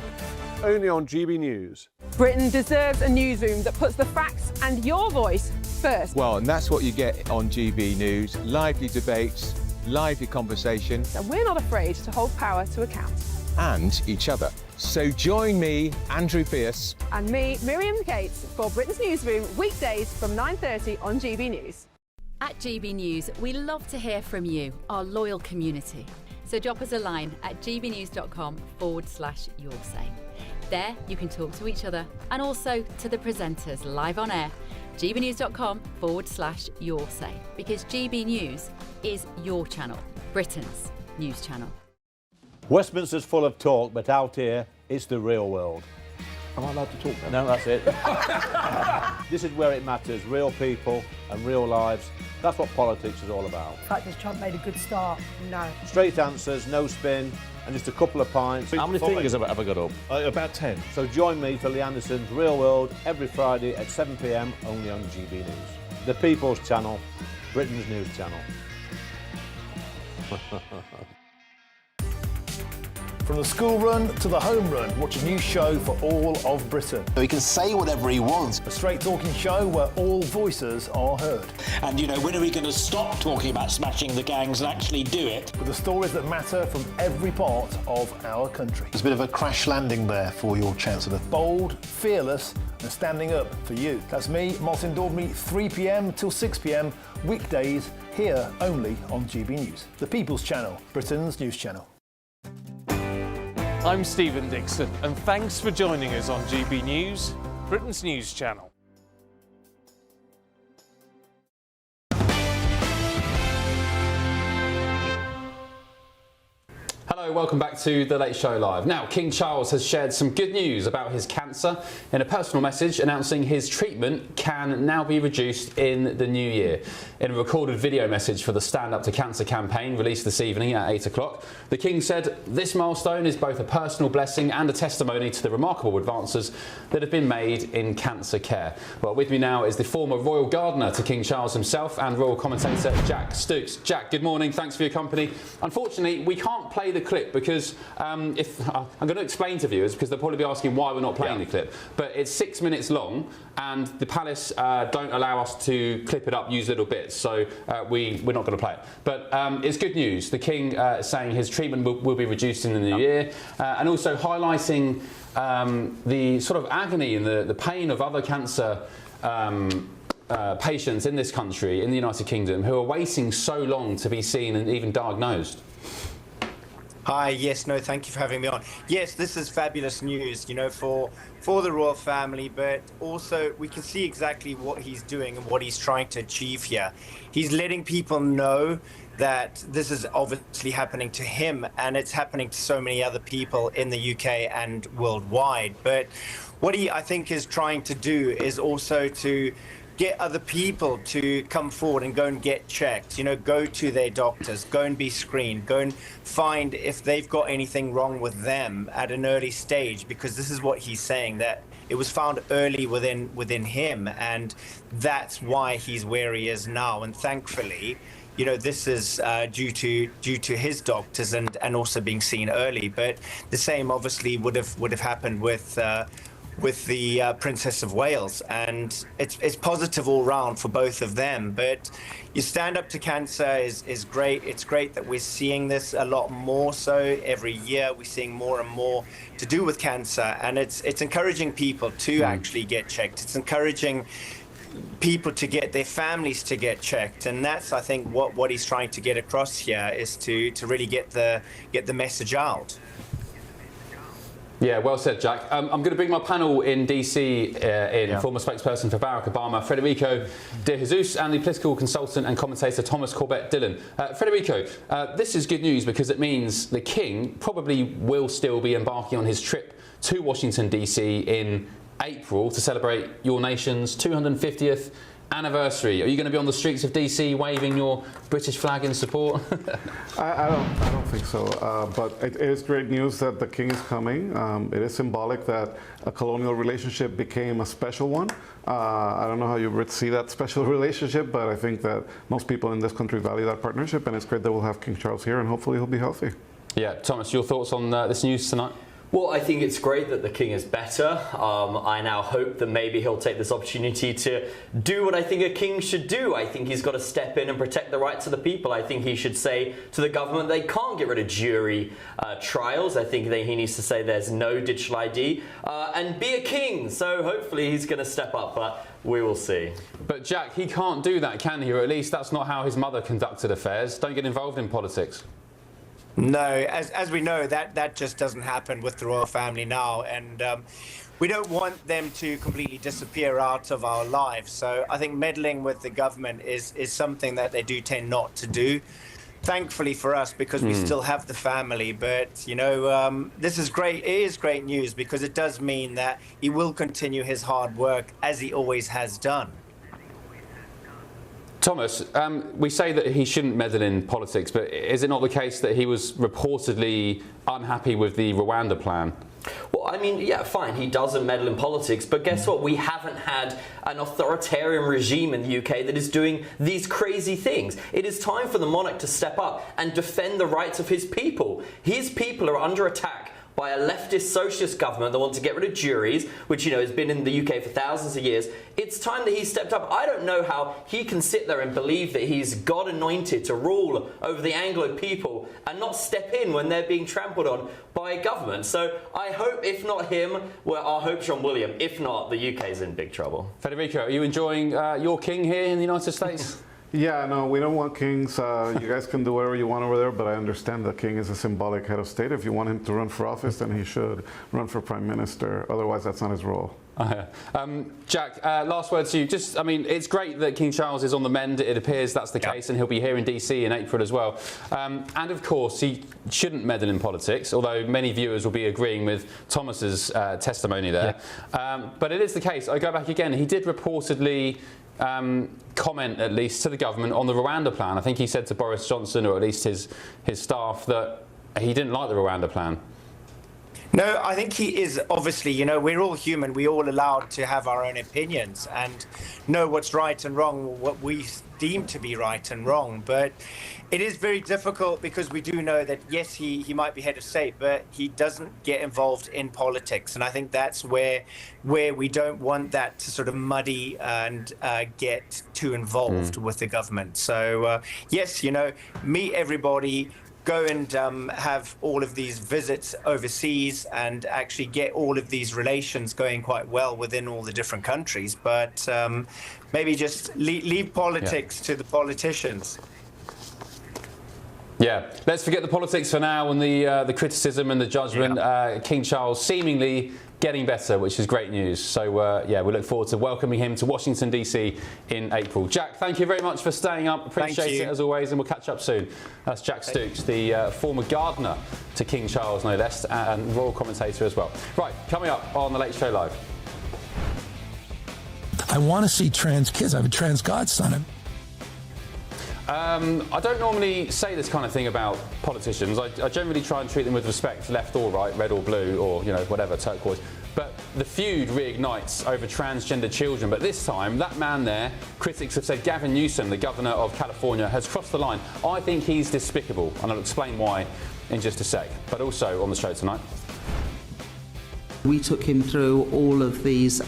Only on GB News. Britain deserves a newsroom that puts the facts and your voice first. Well, and that's what you get on GB News. Lively debates, lively conversation. And we're not afraid to hold power to account. And each other. So join me, Andrew Pierce. And me, Miriam Gates, for Britain's Newsroom, weekdays from 9:30 on GB News. At GB News, we love to hear from you, our loyal community. So drop us a line at gbnews.com/yoursay. There you can talk to each other and also to the presenters live on air. gbnews.com/yoursay, because GB News is your channel, Britain's news channel. Westminster's full of talk, but out here, it's the real world. Am I allowed to talk now? No, that's it. This is where it matters, real people and real lives. That's what politics is all about. In fact, has Trump made a good start? No. Straight answers, no spin, and just a couple of pints. How many fingers have I got up? About 10. So join me for Lee Anderson's Real World every Friday at 7 p.m, only on GB News. The People's Channel, Britain's news channel. From the school run to the home run, watch a new show for all of Britain. He can say whatever he wants. A straight talking show where all voices are heard. And, you know, when are we going to stop talking about smashing the gangs and actually do it? With the stories that matter from every part of our country. There's a bit of a crash landing there for your Chancellor. Bold, fearless and standing up for you. That's me, Martin Dordme, 3 p.m. till 6 p.m, weekdays, here only on GB News. The People's Channel, Britain's news channel. I'm Stephen Dixon, and thanks for joining us on GB News, Britain's news channel. Hello, welcome back to The Late Show Live. Now, King Charles has shared some good news about his cancer in a personal message announcing his treatment can now be reduced in the new year. In a recorded video message for the Stand Up to Cancer campaign released this evening at 8 o'clock, the King said, "This milestone is both a personal blessing and a testimony to the remarkable advances that have been made in cancer care." Well, with me now is the former royal gardener to King Charles himself and royal commentator Jack Stooks. Jack, good morning, thanks for your company. Unfortunately, we can't play the clip because I'm going to explain to viewers, because they'll probably be asking why we're not playing the clip, but it's 6 minutes long and the palace don't allow us to clip it up, use little bits, so we're not going to play it. But it's good news. The King saying his treatment will be reduced in the new year, and also highlighting the sort of agony and the pain of other cancer patients in this country, in the United Kingdom, who are waiting so long to be seen and even diagnosed. Hi, yes, no, thank you for having me on. Yes, this is fabulous news, you know, for the royal family, but also we can see exactly what he's doing and what he's trying to achieve here. He's letting people know that this is obviously happening to him, and it's happening to so many other people in the UK and worldwide. But what he, I think, is trying to do is also to get other people to come forward and go and get checked, you know, go to their doctors, go and be screened, go and find if they've got anything wrong with them at an early stage, because this is what he's saying, that it was found early within him, and that's why he's where he is now. And thankfully, you know, this is due to his doctors and also being seen early. But the same obviously would have happened with the Princess of Wales, and it's positive all round for both of them. But you stand up to cancer is great. It's great that we're seeing this a lot more so every year. We're seeing more and more to do with cancer, and it's encouraging people to actually get checked. It's encouraging people to get their families to get checked, and that's, I think, what he's trying to get across here, is to really get the message out. Yeah, well said, Jack. I'm going to bring my panel in DC former spokesperson for Barack Obama, Federico De Jesus, and the political consultant and commentator Thomas Corbett-Dillon. Federico, this is good news because it means the King probably will still be embarking on his trip to Washington, DC in April to celebrate your nation's 250th anniversary. Are you going to be on the streets of DC waving your British flag in support? I don't think so. But it is great news that the King is coming. It is symbolic that a colonial relationship became a special one. I don't know how you would see that special relationship, but I think that most people in this country value that partnership, and it's great that we'll have King Charles here, and hopefully he'll be healthy. Yeah, Thomas, your thoughts on this news tonight? Well, I think it's great that the King is better. I now hope that maybe he'll take this opportunity to do what I think a king should do. I think he's got to step in and protect the rights of the people. I think he should say to the government they can't get rid of jury trials. I think he needs to say there's no digital ID and be a king. So hopefully he's going to step up, but we will see. But Jack, he can't do that, can he? Or at least that's not how his mother conducted affairs. Don't get involved in politics. No, as we know, that just doesn't happen with the royal family now, and we don't want them to completely disappear out of our lives. So I think meddling with the government is something that they do tend not to do. Thankfully for us, because we still have the family. But, you know, this is great. It is great news because it does mean that he will continue his hard work as he always has done. Thomas, we say that he shouldn't meddle in politics, but is it not the case that he was reportedly unhappy with the Rwanda plan? Well, I mean, yeah, fine, he doesn't meddle in politics, but guess what? We haven't had an authoritarian regime in the UK that is doing these crazy things. It is time for the monarch to step up and defend the rights of his people. His people are under attack by a leftist socialist government that wants to get rid of juries, which, you know, has been in the UK for thousands of years. It's time that he stepped up. I don't know how he can sit there and believe that he's God anointed to rule over the Anglo people and not step in when they're being trampled on by government. So I hope, if not him, well, I hope John William. If not, the UK's in big trouble. Federico, are you enjoying your king here in the United States? Yeah, no, we don't want kings. You guys can do whatever you want over there, but I understand the king is a symbolic head of state. If you want him to run for office, then he should run for prime minister. Otherwise, that's not his role. Jack, last word to you. Just, I mean, it's great that King Charles is on the mend. It appears that's the case, and he'll be here in DC in April as well. And of course, he shouldn't meddle in politics, although many viewers will be agreeing with Thomas's testimony there. But it is the case. I go back again. He did reportedly comment, at least to the government, on the Rwanda plan. I think he said to Boris Johnson, or at least his staff, that he didn't like the Rwanda plan. No, I think he is, obviously, you know, we're all human. We're all allowed to have our own opinions and know what's right and wrong, what we deem to be right and wrong. But it is very difficult because we do know that, yes, he might be head of state, but he doesn't get involved in politics. And I think that's where we don't want that to sort of muddy and get too involved with the government. So, yes, you know, meet everybody, go and have all of these visits overseas and actually get all of these relations going quite well within all the different countries. But maybe just leave politics to the politicians. Yeah, let's forget the politics for now and the criticism and the judgment. King Charles seemingly getting better, which is great news. So, yeah, we look forward to welcoming him to Washington, D.C. in April. Jack, thank you very much for staying up. Appreciate it, as always, and we'll catch up soon. That's Jack Stooks, the former gardener to King Charles, no less, and royal commentator as well. Right, coming up on The Late Show Live. I want to see trans kids. I have a trans godson. I don't normally say this kind of thing about politicians. I generally try and treat them with respect, left or right, red or blue, or, you know, whatever, turquoise. But the feud reignites over transgender children. But this time, that man there, critics have said Gavin Newsom, the governor of California, has crossed the line. I think he's despicable, and I'll explain why in just a sec. But also on the show tonight. We took him through all of these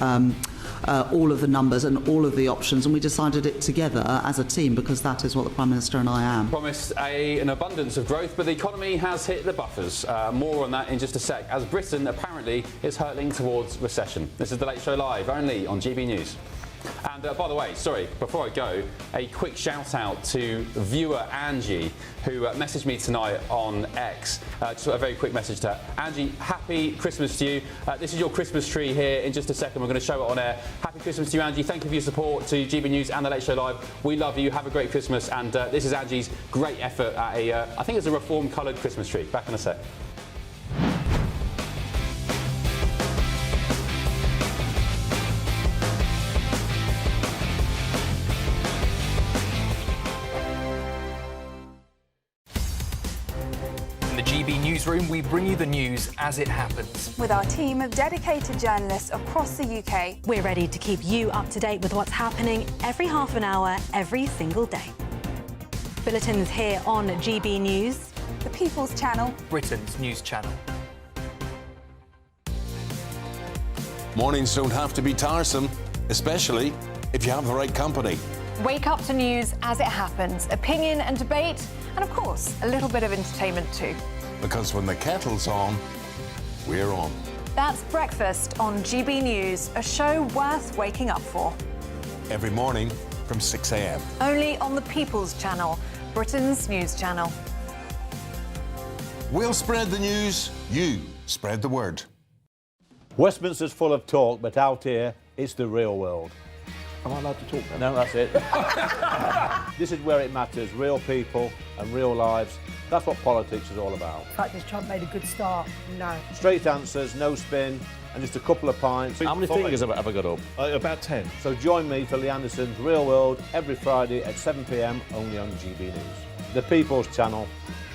all of the numbers and all of the options, and we decided it together as a team because that is what the Prime Minister and I am. Promised an abundance of growth, but the economy has hit the buffers. More on that in just a sec, as Britain apparently is hurtling towards recession. This is The Late Show Live, only on GB News. And by the way, sorry, before I go, a quick shout out to viewer Angie, who messaged me tonight on X. Just a very quick message to her. Angie, happy Christmas to you. This is your Christmas tree here. In just a second, we're going to show it on air. Happy Christmas to you, Angie. Thank you for your support to GB News and The Late Show Live. We love you. Have a great Christmas. And this is Angie's great effort at I think it's a reform-coloured Christmas tree. Back in a sec. Newsroom, we bring you the news as it happens. With our team of dedicated journalists across the UK, we're ready to keep you up to date with what's happening every half an hour, every single day. Bulletins here on GB News, the People's Channel, Britain's news channel. Mornings don't have to be tiresome, especially if you have the right company. Wake up to news as it happens, opinion and debate, and of course, a little bit of entertainment too. Because when the kettle's on, we're on. That's Breakfast on GB News, a show worth waking up for. Every morning from 6 a.m. Only on the People's Channel, Britain's news channel. We'll spread the news, you spread the word. Westminster's full of talk, but out here, it's the real world. Am I allowed to talk now? No, that's it. This is where it matters, real people and real lives. That's what politics is all about. The fact is Trump made a good start. No. Straight answers, no spin, and just a couple of pints. How many fingers have I got up? About 10. So join me for Lee Anderson's Real World every Friday at 7 p.m. only on GB News. The People's Channel,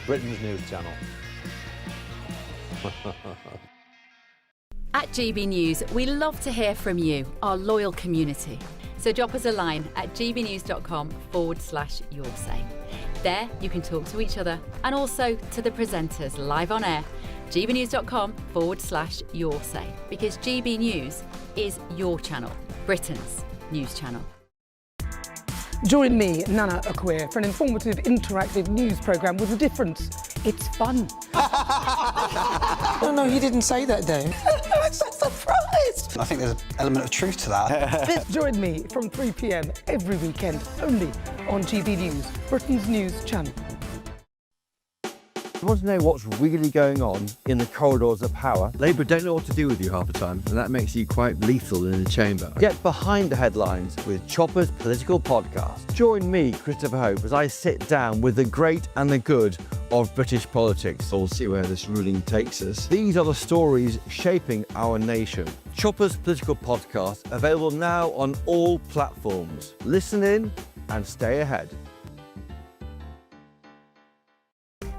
Britain's news channel. At GB News, we love to hear from you, our loyal community. So drop us a line at gbnews.com/yoursay. There you can talk to each other and also to the presenters live on air. gbnews.com/yoursay, because GB News is your channel, Britain's news channel. Join me, Nana Akweer, for an informative, interactive news programme with a difference. It's fun. No, you didn't say that, Dave. I'm so surprised. I think there's an element of truth to that. Join me from 3 p.m. every weekend, only on GB News, Britain's news channel. You want to know what's really going on in the corridors of power? Labour don't know what to do with you half the time, and that makes you quite lethal in the chamber. Get behind the headlines with Chopper's Political Podcast. Join me, Christopher Hope, as I sit down with the great and the good of British politics. We'll see where this ruling takes us. These are the stories shaping our nation. Chopper's Political Podcast, available now on all platforms. Listen in and stay ahead.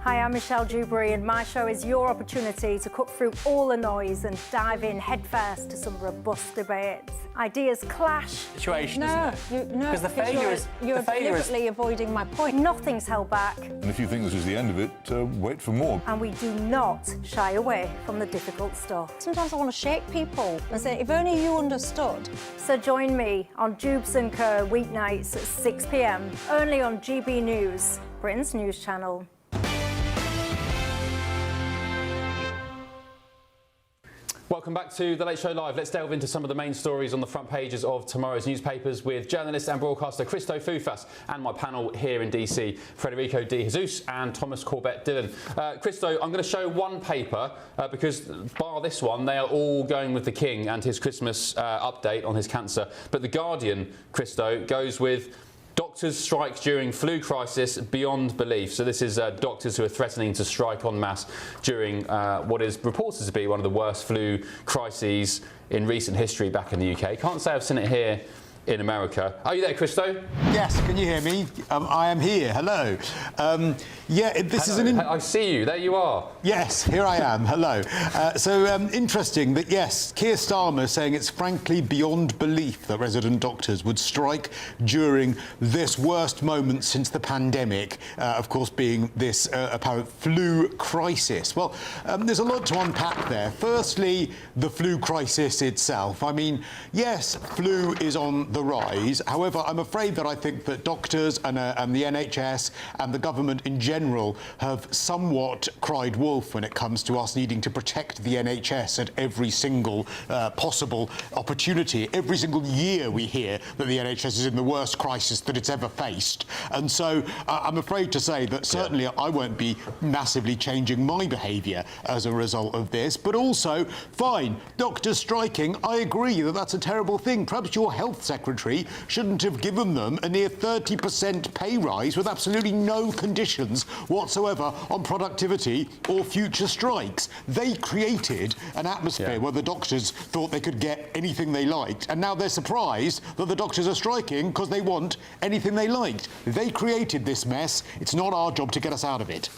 Hi, I'm Michelle Dewberry, and my show is your opportunity to cut through all the noise and dive in headfirst to some robust debates. Ideas clash. Situation, no, because the failure is you're deliberately avoiding my point. Nothing's held back. And if you think this is the end of it, wait for more. And we do not shy away from the difficult stuff. Sometimes I want to shake people and say, if only you understood. So join me on Jubes and Kerr weeknights at 6 p.m. only on GB News, Britain's news channel. Welcome back to The Late Show Live. Let's delve into some of the main stories on the front pages of tomorrow's newspapers with journalist and broadcaster Christo Foufas and my panel here in DC, Federico De Jesus and Thomas Corbett-Dillon. Christo, I'm going to show one paper because, bar this one, they are all going with the King and his Christmas update on his cancer. But The Guardian, Christo, goes with doctors strike during flu crisis beyond belief. So this is doctors who are threatening to strike en masse during what is reported to be one of the worst flu crises in recent history back in the UK. Can't say I've seen it here in America. Are you there, Christo? Yes, can you hear me? I am here. Hello. This is an... I see you. There you are. Yes, here I am. Hello. Interesting that, yes, Keir Starmer saying it's frankly beyond belief that resident doctors would strike during this worst moment since the pandemic, of course being this apparent flu crisis. Well, there's a lot to unpack there. Firstly, the flu crisis itself. I mean, yes, flu is on the rise. However, I'm afraid that I think that doctors and the NHS and the government in general have somewhat cried wolf when it comes to us needing to protect the NHS at every single possible opportunity. Every single year we hear that the NHS is in the worst crisis that it's ever faced. And so I'm afraid to say that certainly I won't be massively changing my behaviour as a result of this. But also, fine, doctors striking, I agree that that's a terrible thing. Perhaps your health secretary shouldn't have given them a near 30% pay rise with absolutely no conditions whatsoever on productivity or future strikes. They created an atmosphere where the doctors thought they could get anything they liked, and now they're surprised that the doctors are striking because they want anything they liked. They created this mess. It's not our job to get us out of it.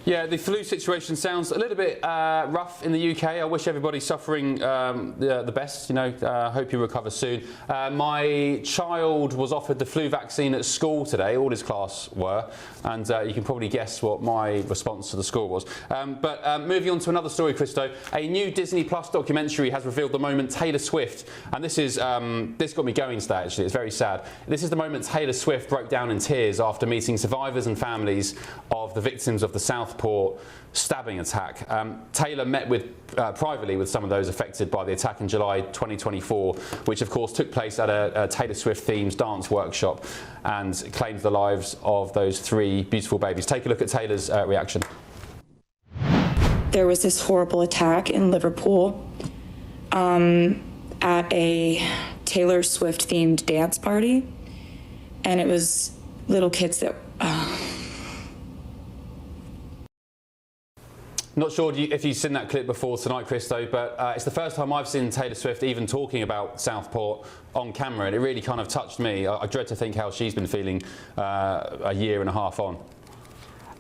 Yeah, the flu situation sounds a little bit rough in the UK. I wish everybody suffering the best. You know, hope you recover soon. My child was offered the flu vaccine at school today. All his class were, and you can probably guess what my response to the school was. But moving on to another story, Christo. A new Disney Plus documentary has revealed the moment Taylor Swift, and this got me going today. Actually, it's very sad. This is the moment Taylor Swift broke down in tears after meeting survivors and families of the victims of the Southport stabbing attack. Taylor met privately with some of those affected by the attack in July 2024, which of course took place at a Taylor Swift themed dance workshop and claimed the lives of those 3 beautiful babies. Take a look at Taylor's reaction. There was this horrible attack in Liverpool at a Taylor Swift themed dance party, and it was little kids that Not sure if you've seen that clip before tonight, Christo, but it's the first time I've seen Taylor Swift even talking about Southport on camera, and it really kind of touched me. I dread to think how she's been feeling a year and a half on.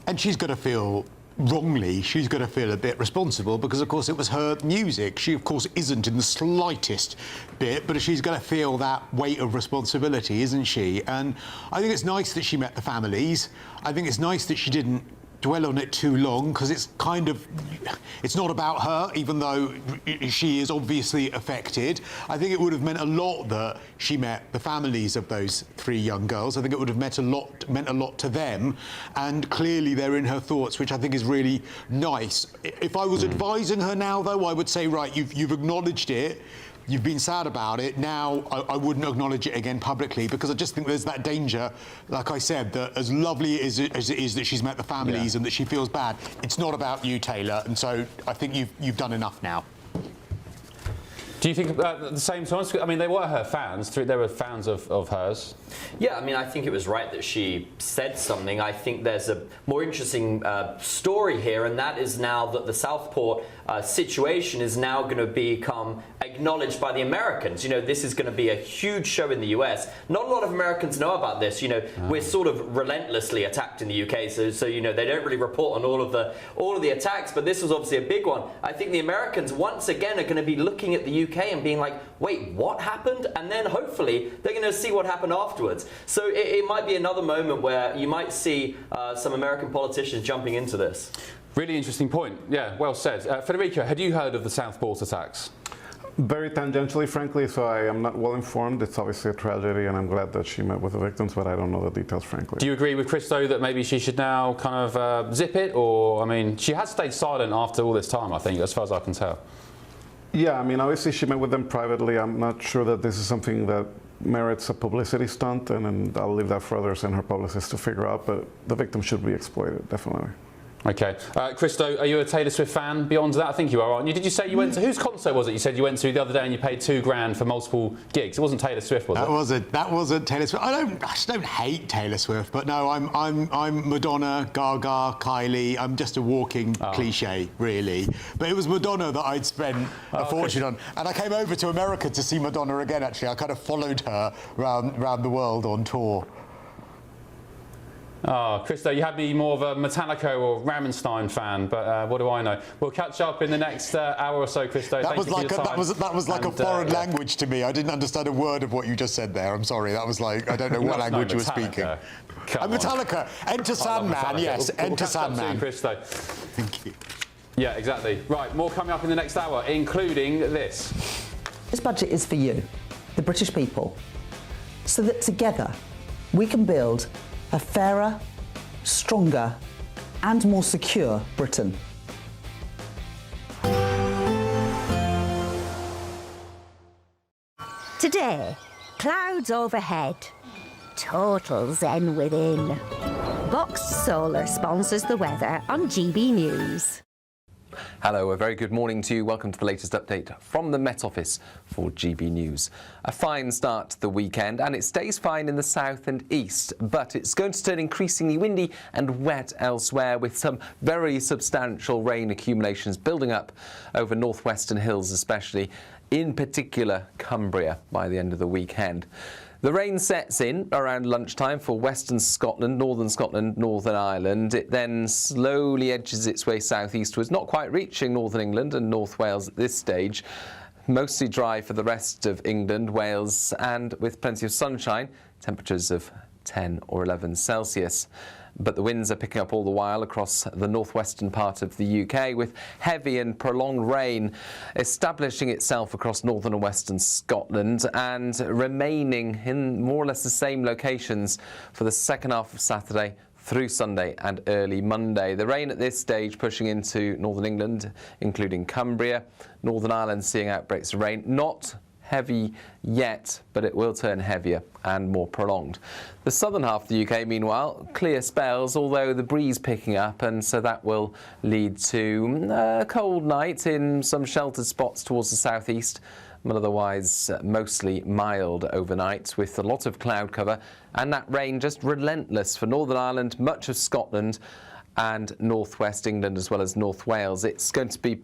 And she's got to feel wrongly, she's got to feel a bit responsible because, of course, it was her music. She, of course, isn't in the slightest bit, but she's got to feel that weight of responsibility, isn't she? And I think it's nice that she met the families. I think it's nice that she didn't dwell on it too long because it's kind of, it's not about her, even though she is obviously affected. I think it would have meant a lot that she met the families of those 3 young girls. I think it would have meant a lot to them, and clearly they're in her thoughts, which I think is really nice. If I was advising her now, though, I would say, right, you've acknowledged it. You've been sad about it. Now, I wouldn't acknowledge it again publicly because I just think there's that danger, like I said, that as lovely as it is that she's met the families and that she feels bad, it's not about you, Taylor. And so I think you've done enough now. Do you think at the same time? I mean, they were her fans. They were fans of hers. Yeah, I mean, I think it was right that she said something. I think there's a more interesting story here, and that is now that the Southport situation is now going to become acknowledged by the Americans. You know, this is going to be a huge show in the US. Not a lot of Americans know about this. You know, we're sort of relentlessly attacked in the UK, so you know they don't really report on all of the attacks. But this was obviously a big one. I think the Americans once again are going to be looking at the UK and being like, wait, what happened? And then hopefully they're going to see what happened afterwards. So it might be another moment where you might see some American politicians jumping into this. Really interesting point. Yeah, well said. Federico, had you heard of the Southport attacks? Very tangentially, frankly, so I am not well informed. It's obviously a tragedy, and I'm glad that she met with the victims, but I don't know the details, frankly. Do you agree with Christo that maybe she should now kind of zip it? Or, I mean, she has stayed silent after all this time, I think, as far as I can tell. Yeah, I mean, obviously she met with them privately. I'm not sure that this is something that merits a publicity stunt, and I'll leave that for others and her publicists to figure out, but the victim should be exploited, definitely. Okay. Christo, are you a Taylor Swift fan beyond that? I think you are, aren't you? Did you say you went to, whose concert was it you said you went to the other day and you paid $2,000 for multiple gigs? It wasn't Taylor Swift, was it? That wasn't Taylor Swift. I just don't hate Taylor Swift, but no, I'm Madonna, Gaga, Kylie. I'm just a walking cliche, really. But it was Madonna that I'd spent a fortune on. And I came over to America to see Madonna again, actually. I kind of followed her round the world on tour. Oh, Christo, you had me more of a Metallica or Rammstein fan, but what do I know? We'll catch up in the next hour or so, Christo. That was like a foreign language to me. I didn't understand a word of what you just said there. I'm sorry. That was like, I don't know what language you were speaking. Metallica. Enter Sandman, yes. Enter Sandman. Christo. Thank you. Yeah, exactly. Right, more coming up in the next hour, including this. This budget is for you. the British people, so that together we can build a fairer, stronger and more secure Britain. Today, clouds overhead, total zen within. Boxed Solar sponsors the weather on GB News. Hello, a very good morning to you. Welcome to the latest update from the Met Office for GB News. A fine start to the weekend, and it stays fine in the south and east, but it's going to turn increasingly windy and wet elsewhere, with some very substantial rain accumulations building up over northwestern hills, especially in particular Cumbria by the end of the weekend. The rain sets in around lunchtime for western Scotland, Northern Ireland. It then slowly edges its way southeastwards, not quite reaching Northern England and North Wales at this stage. Mostly dry for the rest of England, Wales, and with plenty of sunshine, temperatures of 10 or 11 Celsius. But the winds are picking up all the while across the northwestern part of the UK, with heavy and prolonged rain establishing itself across northern and western Scotland and remaining in more or less the same locations for the second half of Saturday through Sunday and early Monday. The rain at this stage pushing into northern England, including Cumbria, Northern Ireland seeing outbreaks of rain. Not heavy yet, but it will turn heavier and more prolonged. The southern half of the UK, meanwhile, clear spells, although the breeze picking up, and so that will lead to a cold night in some sheltered spots towards the southeast, but otherwise mostly mild overnight with a lot of cloud cover, and that rain just relentless for Northern Ireland, much of Scotland and northwest England as well as North Wales. It's going to be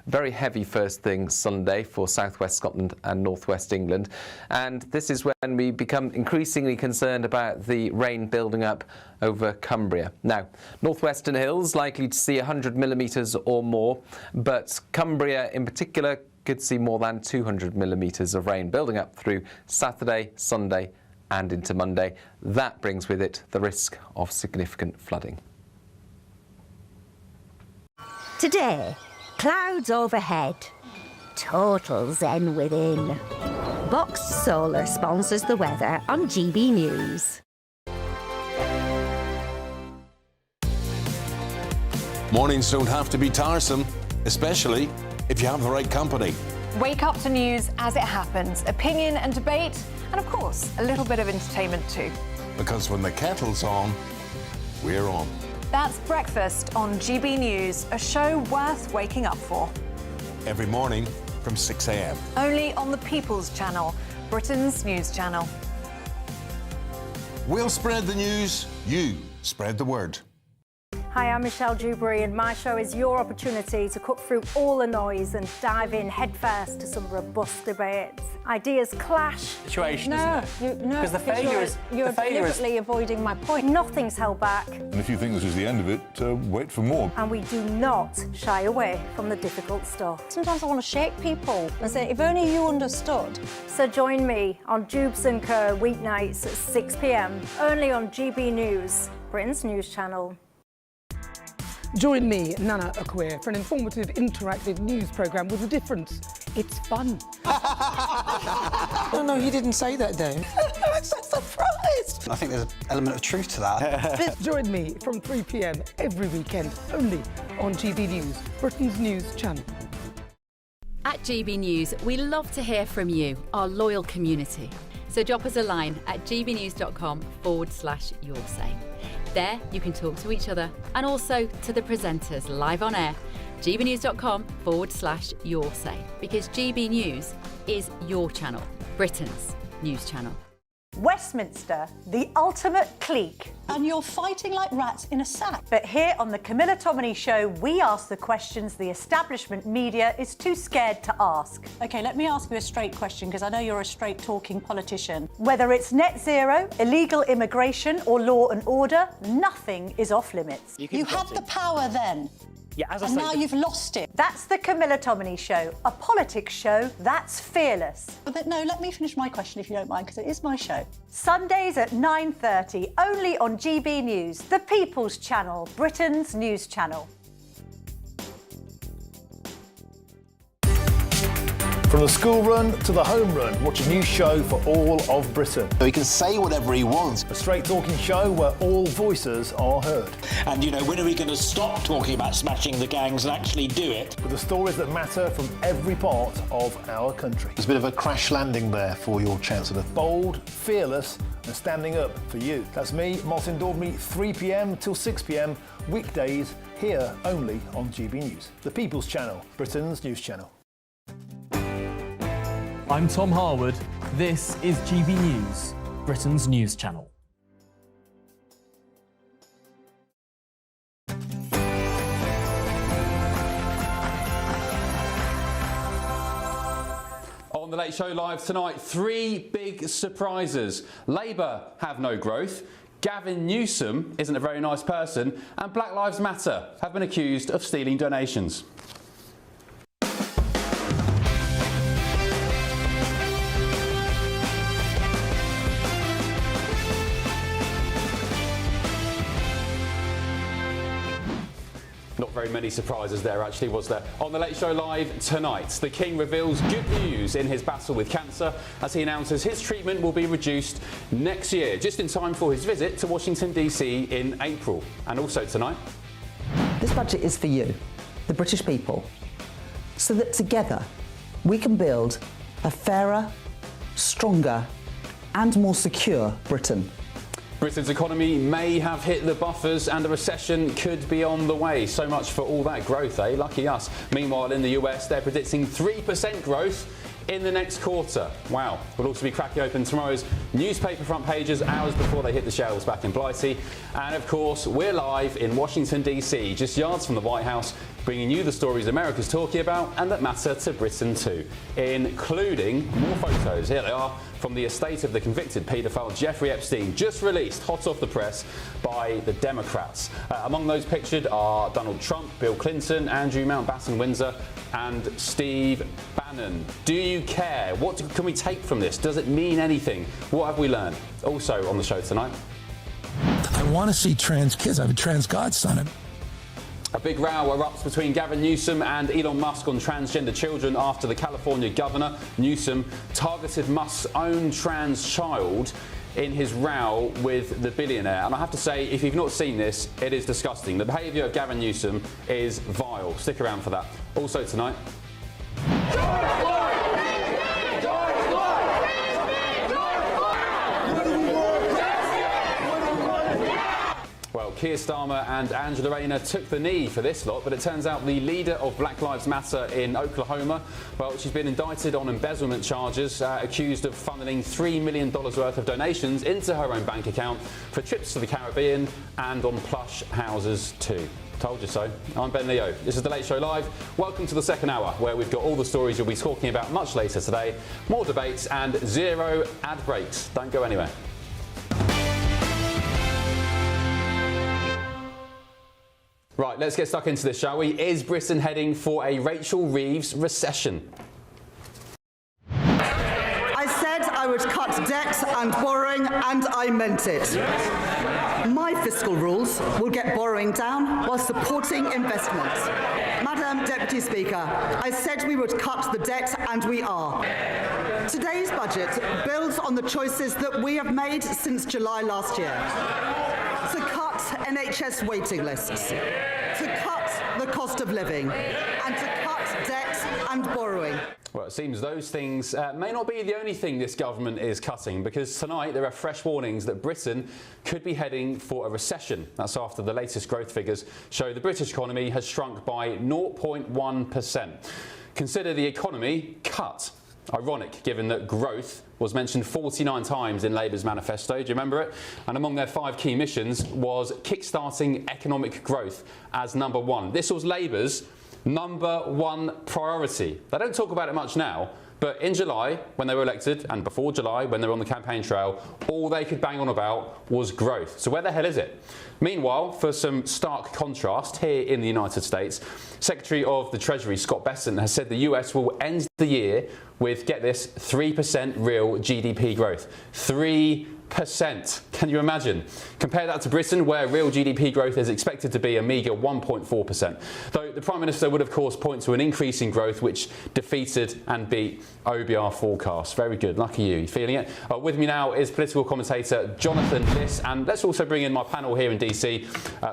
very heavy first thing Sunday for southwest Scotland and northwest England, and this is when we become increasingly concerned about the rain building up over Cumbria. Now, northwestern hills likely to see 100 millimetres or more, but Cumbria in particular could see more than 200 millimetres of rain building up through Saturday, Sunday and into Monday. That brings with it the risk of significant flooding. Today, clouds overhead, total zen within. Boxed Solar sponsors the weather on GB News. Mornings don't have to be tiresome, especially if you have the right company. Wake up to news as it happens, opinion and debate, and of course, a little bit of entertainment too. Because when the kettle's on, we're on. That's Breakfast on GB News, a show worth waking up for. Every morning from 6 a.m. Only on the People's Channel, Britain's news channel. We'll spread the news, you spread the word. Hi, I'm Michelle Dewberry, and my show is your opportunity to cut through all the noise and dive in headfirst to some robust debates. Ideas clash. Situation, no, isn't it? No, because the failure is you're deliberately avoiding my point. Nothing's held back. And if you think this is the end of it, wait for more. And we do not shy away from the difficult stuff. Sometimes I want to shake people and say, if only you understood. So join me on Jubes and Co weeknights at 6 p.m. only on GB News, Britain's news channel. Join me, Nana Akweer, for an informative, interactive news programme with a difference. It's fun. No, he didn't say that, though. I'm so surprised. I think there's an element of truth to that. Join me from 3 p.m. every weekend, only on GB News, Britain's news channel. At GB News, we love to hear from you, our loyal community. So drop us a line at gbnews.com/yoursay. There you can talk to each other and also to the presenters live on air. gbnews.com/yoursay, because GB News is your channel, Britain's news channel. Westminster, the ultimate clique. And you're fighting like rats in a sack. But here on the Camilla Tominey Show, we ask the questions the establishment media is too scared to ask. OK, let me ask you a straight question, because I know you're a straight-talking politician. Whether it's net zero, illegal immigration or law and order, nothing is off limits. You had the power then. Yeah, as I and say, now you've lost it. That's the Camilla Tominey Show, a politics show that's fearless. But no, let me finish my question if you don't mind, because it is my show. Sundays at 9:30, only on GB News, the People's Channel, Britain's news channel. From the school run to the home run, watch a new show for all of Britain. So he can say whatever he wants. A straight talking show where all voices are heard. And, you know, when are we going to stop talking about smashing the gangs and actually do it? With the stories that matter from every part of our country. There's a bit of a crash landing there for your Chancellor. Bold, fearless and standing up for you. That's me, Martin Daubney, 3 p.m. till 6 p.m, weekdays, here only on GB News. The People's Channel, Britain's news channel. I'm Tom Harwood. This is GB News, Britain's news channel. On the Late Show Live tonight, 3 big surprises. Labour have no growth, Gavin Newsom isn't a very nice person, and Black Lives Matter have been accused of stealing donations. Not very many surprises there, actually, was there? On the Late Show Live tonight, the King reveals good news in his battle with cancer as he announces his treatment will be reduced next year, just in time for his visit to Washington, DC in April. And also tonight, this budget is for you, the British people, so that together we can build a fairer, stronger and more secure Britain. Britain's economy may have hit the buffers and a recession could be on the way. So much for all that growth, eh? Lucky us. Meanwhile, in the US, they're predicting 3% growth in the next quarter. Wow. We'll also be cracking open tomorrow's newspaper front pages hours before they hit the shelves back in Blighty. And of course, we're live in Washington, DC, just yards from the White House, bringing you the stories America's talking about and that matter to Britain too, including more photos. Here they are from the estate of the convicted paedophile Jeffrey Epstein, just released hot off the press by the Democrats. Among those pictured are Donald Trump, Bill Clinton, Andrew Mountbatten-Windsor and Steve Bannon. Do you care? What can we take from this? Does it mean anything? What have we learned? Also on the show tonight, I want to see trans kids. I have a trans godson. a big row erupts between Gavin Newsom and Elon Musk on transgender children after the California governor, Newsom, targeted Musk's own trans child in his row with the billionaire. And I have to say, if you've not seen this, it is disgusting. The behaviour of Gavin Newsom is vile. Stick around for that. Also tonight, well, Keir Starmer and Angela Rayner took the knee for this lot, but it turns out the leader of Black Lives Matter in Oklahoma, well, she's been indicted on embezzlement charges, accused of funneling $3 million worth of donations into her own bank account for trips to the Caribbean and on plush houses too. Told you so. I'm Ben Leo. This is The Late Show Live. Welcome to the second hour, where we've got all the stories you'll be talking about much later today, more debates and zero ad breaks. Don't go anywhere. Right, let's get stuck into this, shall we? Is Britain heading for a Rachel Reeves recession? I said I would cut debt and borrowing, and I meant it. My fiscal rules will get borrowing down while supporting investment. Madam Deputy Speaker, I said we would cut the debt, and we are. Today's budget builds on the choices that we have made since July last year. To cut NHS waiting lists, to cut the cost of living, and to cut debt and borrowing. Well, it seems those things may not be the only thing this government is cutting, because tonight there are fresh warnings that Britain could be heading for a recession. That's after the latest growth figures show the British economy has shrunk by 0.1%. Consider the economy cut. Ironic, given that growth was mentioned 49 times in Labour's manifesto, do you remember it? And among their 5 key missions was kickstarting economic growth as number 1. This was Labour's number 1 priority. They don't talk about it much now, but in July, when they were elected, and before July, when they were on the campaign trail, all they could bang on about was growth. So where the hell is it? Meanwhile, for some stark contrast, here in the United States, Secretary of the Treasury, Scott Bessent, has said the US will end the year with, get this, 3% real GDP growth. 3%. Can you imagine? Compare that to Britain, where real GDP growth is expected to be a meagre 1.4%. Though the Prime Minister would, of course, point to an increase in growth which defeated and beat OBR forecasts. Very good. Lucky you. You feeling it? With me now is political commentator Jonathan Liss, and let's also bring in my panel here in DC,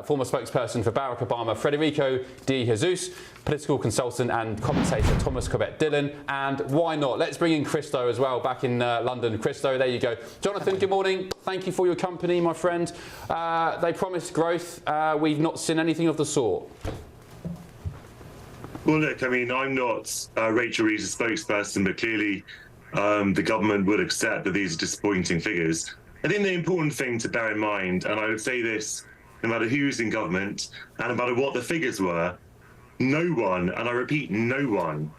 former spokesperson for Barack Obama, Federico De Jesus, political consultant and commentator Thomas Corbett-Dillon, and why not? Let's bring in Christo as well, back in London. Christo, there you go. Jonathan, good morning. Thank you for your company, my friend. They promised growth. We've not seen anything of the sort. Well, look, I mean, I'm not Rachel Reeves' spokesperson, but clearly the government would accept that these are disappointing figures. I think the important thing to bear in mind, and I would say this no matter who's in government and no matter what the figures were, no one, and I repeat, no one,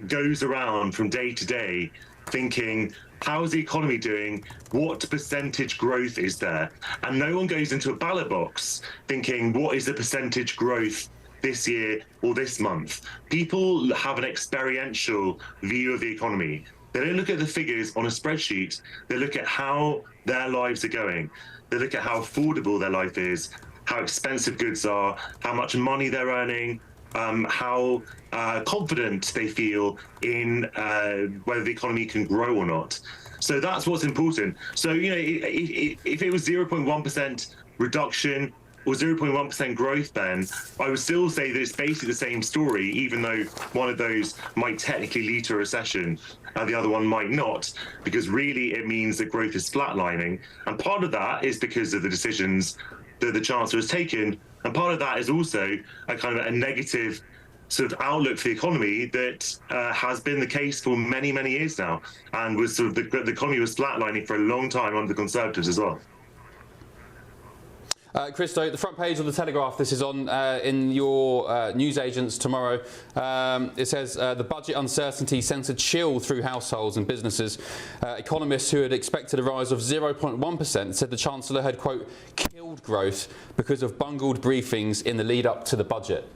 goes around from day to day thinking, how's the economy doing? What percentage growth is there? And no one goes into a ballot box thinking, what is the percentage growth this year or this month? People have an experiential view of the economy. They don't look at the figures on a spreadsheet. They look at how their lives are going. They look at how affordable their life is, how expensive goods are, how much money they're earning, how confident they feel in whether the economy can grow or not. So that's what's important. So, you know, if it was 0.1% reduction or 0.1% growth, then I would still say that it's basically the same story, even though one of those might technically lead to a recession, the other one might not, because really it means that growth is flatlining. And part of that is because of the decisions that the Chancellor has taken. And part of that is also a kind of a negative sort of outlook for the economy that has been the case for many, many years now, and was sort of the economy was flatlining for a long time under the Conservatives as well. Christo, the front page of the Telegraph, this is on in your newsagents tomorrow. It says the budget uncertainty sent a chill through households and businesses. Economists who had expected a rise of 0.1% said the Chancellor had, quote, killed growth because of bungled briefings in the lead up to the budget.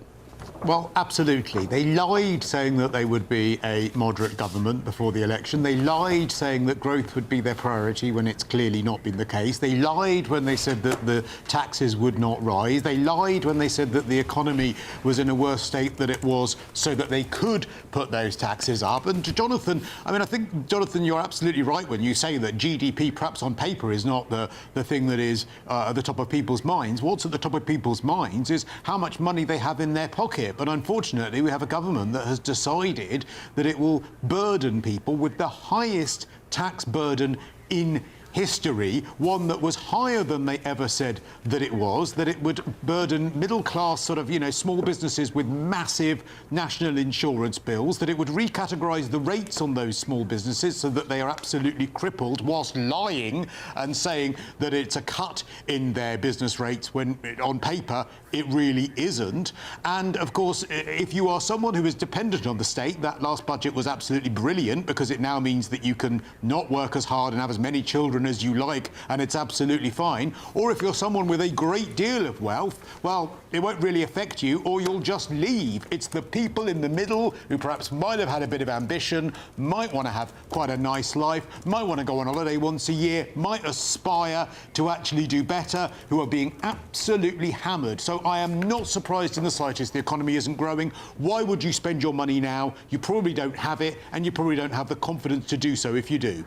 Well, absolutely. They lied saying that they would be a moderate government before the election. They lied saying that growth would be their priority when it's clearly not been the case. They lied when they said that the taxes would not rise. They lied when they said that the economy was in a worse state than it was so that they could put those taxes up. And to Jonathan, I mean, I think, Jonathan, you're absolutely right when you say that GDP, perhaps on paper, is not the thing that is at the top of people's minds. What's at the top of people's minds is how much money they have in their pocket. But unfortunately, we have a government that has decided that it will burden people with the highest tax burden in history, one that was higher than they ever said that it was, that it would burden middle-class sort of, you know, small businesses with massive national insurance bills, that it would recategorise the rates on those small businesses so that they are absolutely crippled, whilst lying and saying that it's a cut in their business rates when on paper it really isn't. And of course, if you are someone who is dependent on the state, that last budget was absolutely brilliant because it now means that you can not work as hard and have as many children as you like, and it's absolutely fine. Or if you're someone with a great deal of wealth, well, it won't really affect you, or you'll just leave. It's the people in the middle who perhaps might have had a bit of ambition, might want to have quite a nice life, might want to go on holiday once a year, might aspire to actually do better, who are being absolutely hammered. So I am not surprised in the slightest the economy isn't growing. Why would you spend your money now? You probably don't have it, and you probably don't have the confidence to do so if you do.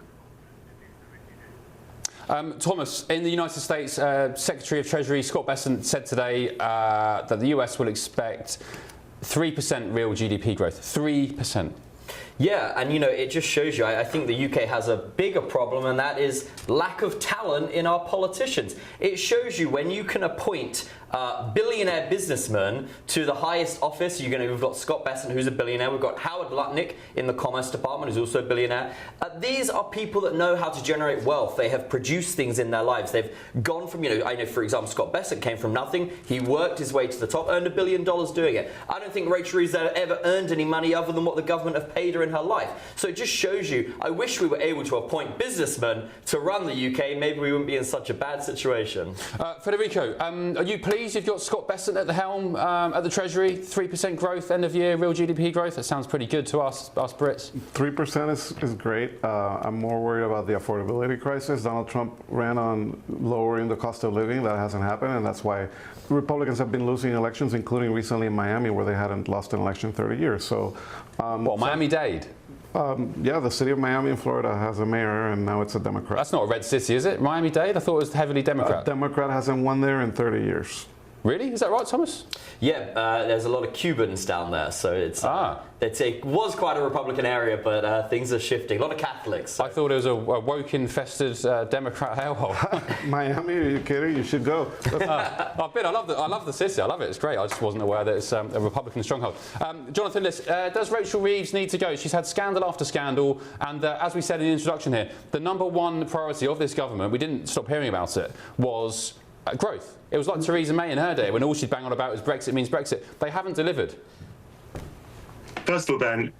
Thomas, in the United States, Secretary of Treasury Scott Bessent said today that the US will expect 3% real GDP growth. 3%. Yeah, and you know, it just shows you, I think the UK has a bigger problem, and that is lack of talent in our politicians. It shows you when you can appoint billionaire businessmen to the highest office. We've got Scott Bessent, who's a billionaire. We've got Howard Lutnick in the Commerce Department, who's also a billionaire. These are people that know how to generate wealth. They have produced things in their lives. They've gone from, I know, for example, Scott Bessent came from nothing. He worked his way to the top, earned $1 billion doing it. I don't think Rachel Reeves ever earned any money other than what the government have paid her in her life. So it just shows you, I wish we were able to appoint businessmen to run the UK. Maybe we wouldn't be in such a bad situation. Federico, are you pleased you've got Scott Bessent at the helm at the Treasury? 3% growth, end of year, real GDP growth? That sounds pretty good to us Brits. 3% is great. I'm more worried about the affordability crisis. Donald Trump ran on lowering the cost of living. That hasn't happened, and that's why Republicans have been losing elections, including recently in Miami, where they hadn't lost an election in 30 years. So, Miami-Dade? Yeah, the city of Miami in Florida has a mayor, and now it's a Democrat. That's not a red city, is it? Miami-Dade? I thought it was heavily Democrat. Democrat hasn't won there in 30 years. Really? Is that right, Thomas? Yeah, there's a lot of Cubans down there, so it was quite a Republican area, but things are shifting. A lot of Catholics. So. I thought it was a woke-infested Democrat hellhole. Miami? Are you kidding? You should go. I've been. I love the city. I love it. It's great. I just wasn't aware that it's a Republican stronghold. Jonathan, does Rachel Reeves need to go? She's had scandal after scandal, and as we said in the introduction here, the number one priority of this government, we didn't stop hearing about it, was growth. It was like Theresa May in her day, when all she'd bang on about was Brexit means Brexit. They haven't delivered. First of all, Ben,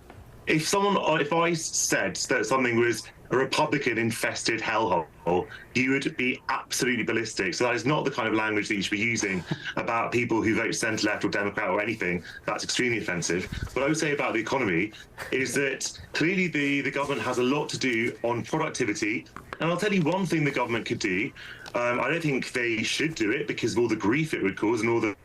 if I said that something was a Republican-infested hellhole, you would be absolutely ballistic. So that is not the kind of language that you should be using about people who vote centre-left or Democrat or anything. That's extremely offensive. What I would say about the economy is that clearly the government has a lot to do on productivity. And I'll tell you one thing the government could do. I don't think they should do it because of all the grief it would cause and all the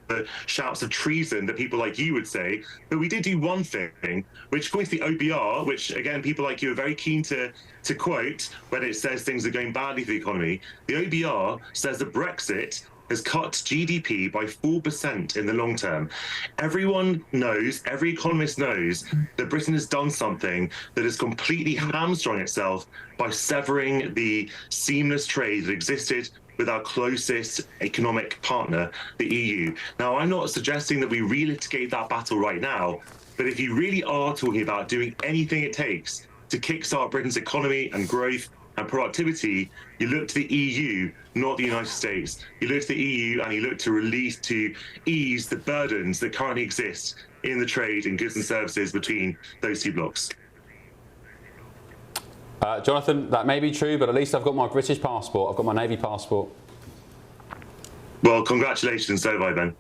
shouts of treason that people like you would say. But we did do one thing, which according to the OBR, which again, people like you are very keen to quote when it says things are going badly for the economy. The OBR says that Brexit has cut GDP by 4% in the long term. Everyone knows, every economist knows, that Britain has done something that has completely hamstrung itself by severing the seamless trade that existed with our closest economic partner, the EU. Now, I'm not suggesting that we relitigate that battle right now, but if you really are talking about doing anything it takes to kickstart Britain's economy and growth and productivity, you look to the EU, not the United States. You look to the EU and you look to ease the burdens that currently exist in the trade in goods and services between those two blocks. Jonathan, that may be true, but at least I've got my British passport. I've got my Navy passport. Well, congratulations, so have I, Ben.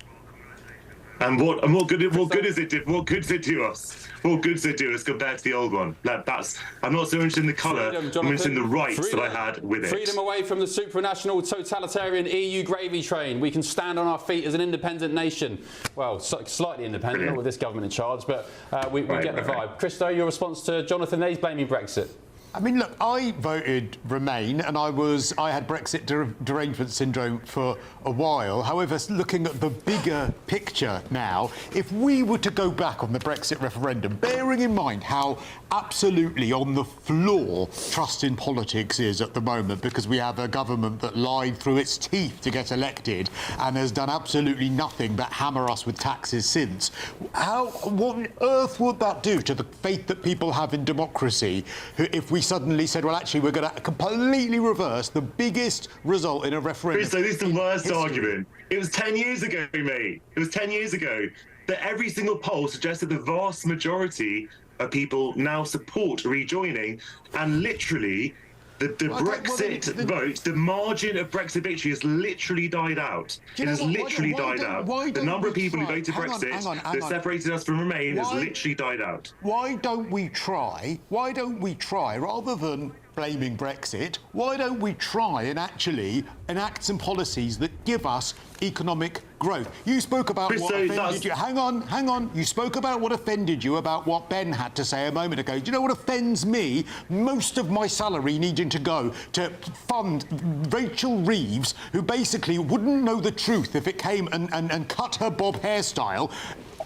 And what good does it do us? What good does it do us compared to the old one? I'm not so interested in the colour, I'm interested in the rights that I had with it. Freedom away from the supranational totalitarian EU gravy train. We can stand on our feet as an independent nation. Well, slightly independent, not with this government in charge, but we get the vibe. Christo, your response to Jonathan He's blaming Brexit? I mean, look, I voted Remain, and I had Brexit derangement syndrome for a while. However, looking at the bigger picture now, if we were to go back on the Brexit referendum, bearing in mind how absolutely on the floor trust in politics is at the moment, because we have a government that lied through its teeth to get elected and has done absolutely nothing but hammer us with taxes since. What on earth would that do to the faith that people have in democracy if we suddenly said, well, actually, we're going to completely reverse the biggest result in a referendum? So this is the worst argument. It was 10 years ago, mate. It was 10 years ago that every single poll suggested the vast majority of people now support rejoining, and literally the Brexit vote, the margin of Brexit victory has literally died out. It has literally died out. The number of people who voted Brexit that separated us from Remain has literally died out. Why don't we try, rather than blaming Brexit, why don't we try and actually enact some policies that give us economic growth? You spoke about what offended you. Hang on. You spoke about what offended you about what Ben had to say a moment ago. Do you know what offends me? Most of my salary needing to go to fund Rachel Reeves, who basically wouldn't know the truth if it came and cut her bob hairstyle,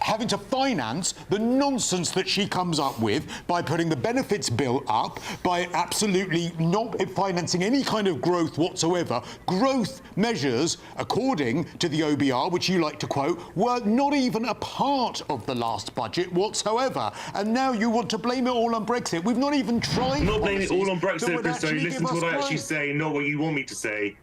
having to finance the nonsense that she comes up with by putting the benefits bill up, by absolutely not financing any kind of growth whatsoever. Growth measures, according to the OBR, which you like to quote, were not even a part of the last budget whatsoever. And now you want to blame it all on Brexit. We've not even tried. I'm not blaming it all on Brexit, Christo. Listen to what I actually say, not what you want me to say.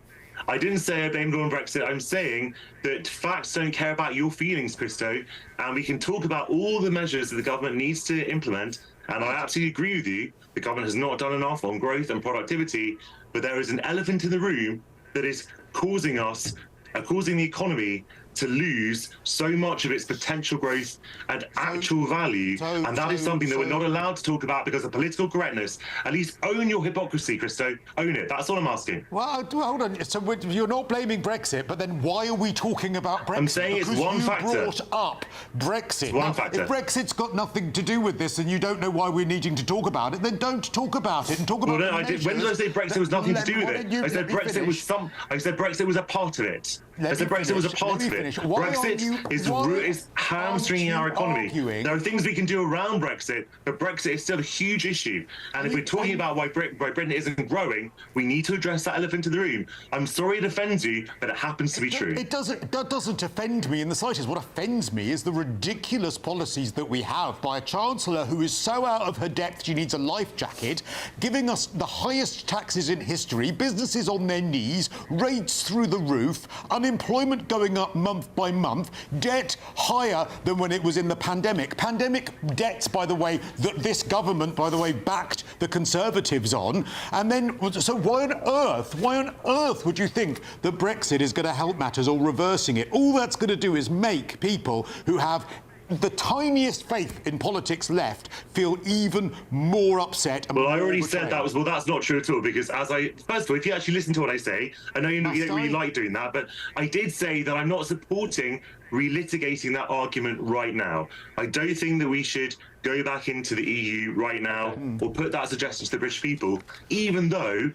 I didn't say I blamed it on Brexit. I'm saying that facts don't care about your feelings, Christo, and we can talk about all the measures that the government needs to implement And I absolutely agree with you. The government has not done enough on growth and productivity, but there is an elephant in the room that is causing the economy to lose so much of its potential growth and actual value, and that is something that we're not allowed to talk about because of political correctness. At least own your hypocrisy, Christo. Own it. That's all I'm asking. Well, hold on. So you're not blaming Brexit, but then why are we talking about Brexit? I'm saying it's one factor. Because you brought up Brexit. It's one factor. If Brexit's got nothing to do with this and you don't know why we're needing to talk about it, then don't talk about it and talk about it. When did I say Brexit was nothing to do with it? I said Brexit was I said Brexit was a part of it. I said Brexit was a part of it. Brexit is hamstringing our economy. There are things we can do around Brexit, but Brexit is still a huge issue. And if we're talking about why Britain isn't growing, we need to address that elephant in the room. I'm sorry it offends you, but it happens to be true. That doesn't offend me in the slightest. What offends me is the ridiculous policies that we have by a chancellor who is so out of her depth she needs a life jacket, giving us the highest taxes in history, businesses on their knees, rates through the roof, unemployment going up month by month, debt higher than when it was in the pandemic. Pandemic debts, by the way, that this government, by the way, backed the Conservatives on. And then, so why on earth would you think that Brexit is going to help matters or reversing it? All that's going to do is make people who have the tiniest faith in politics left feel even more upset. And well, I already said that was, well, that's not true at all, because first of all, if you actually listen to what I say, I know you don't really like doing that, but I did say that I'm not supporting relitigating that argument right now. I don't think that we should go back into the EU right now or put that suggestion to the British people, even though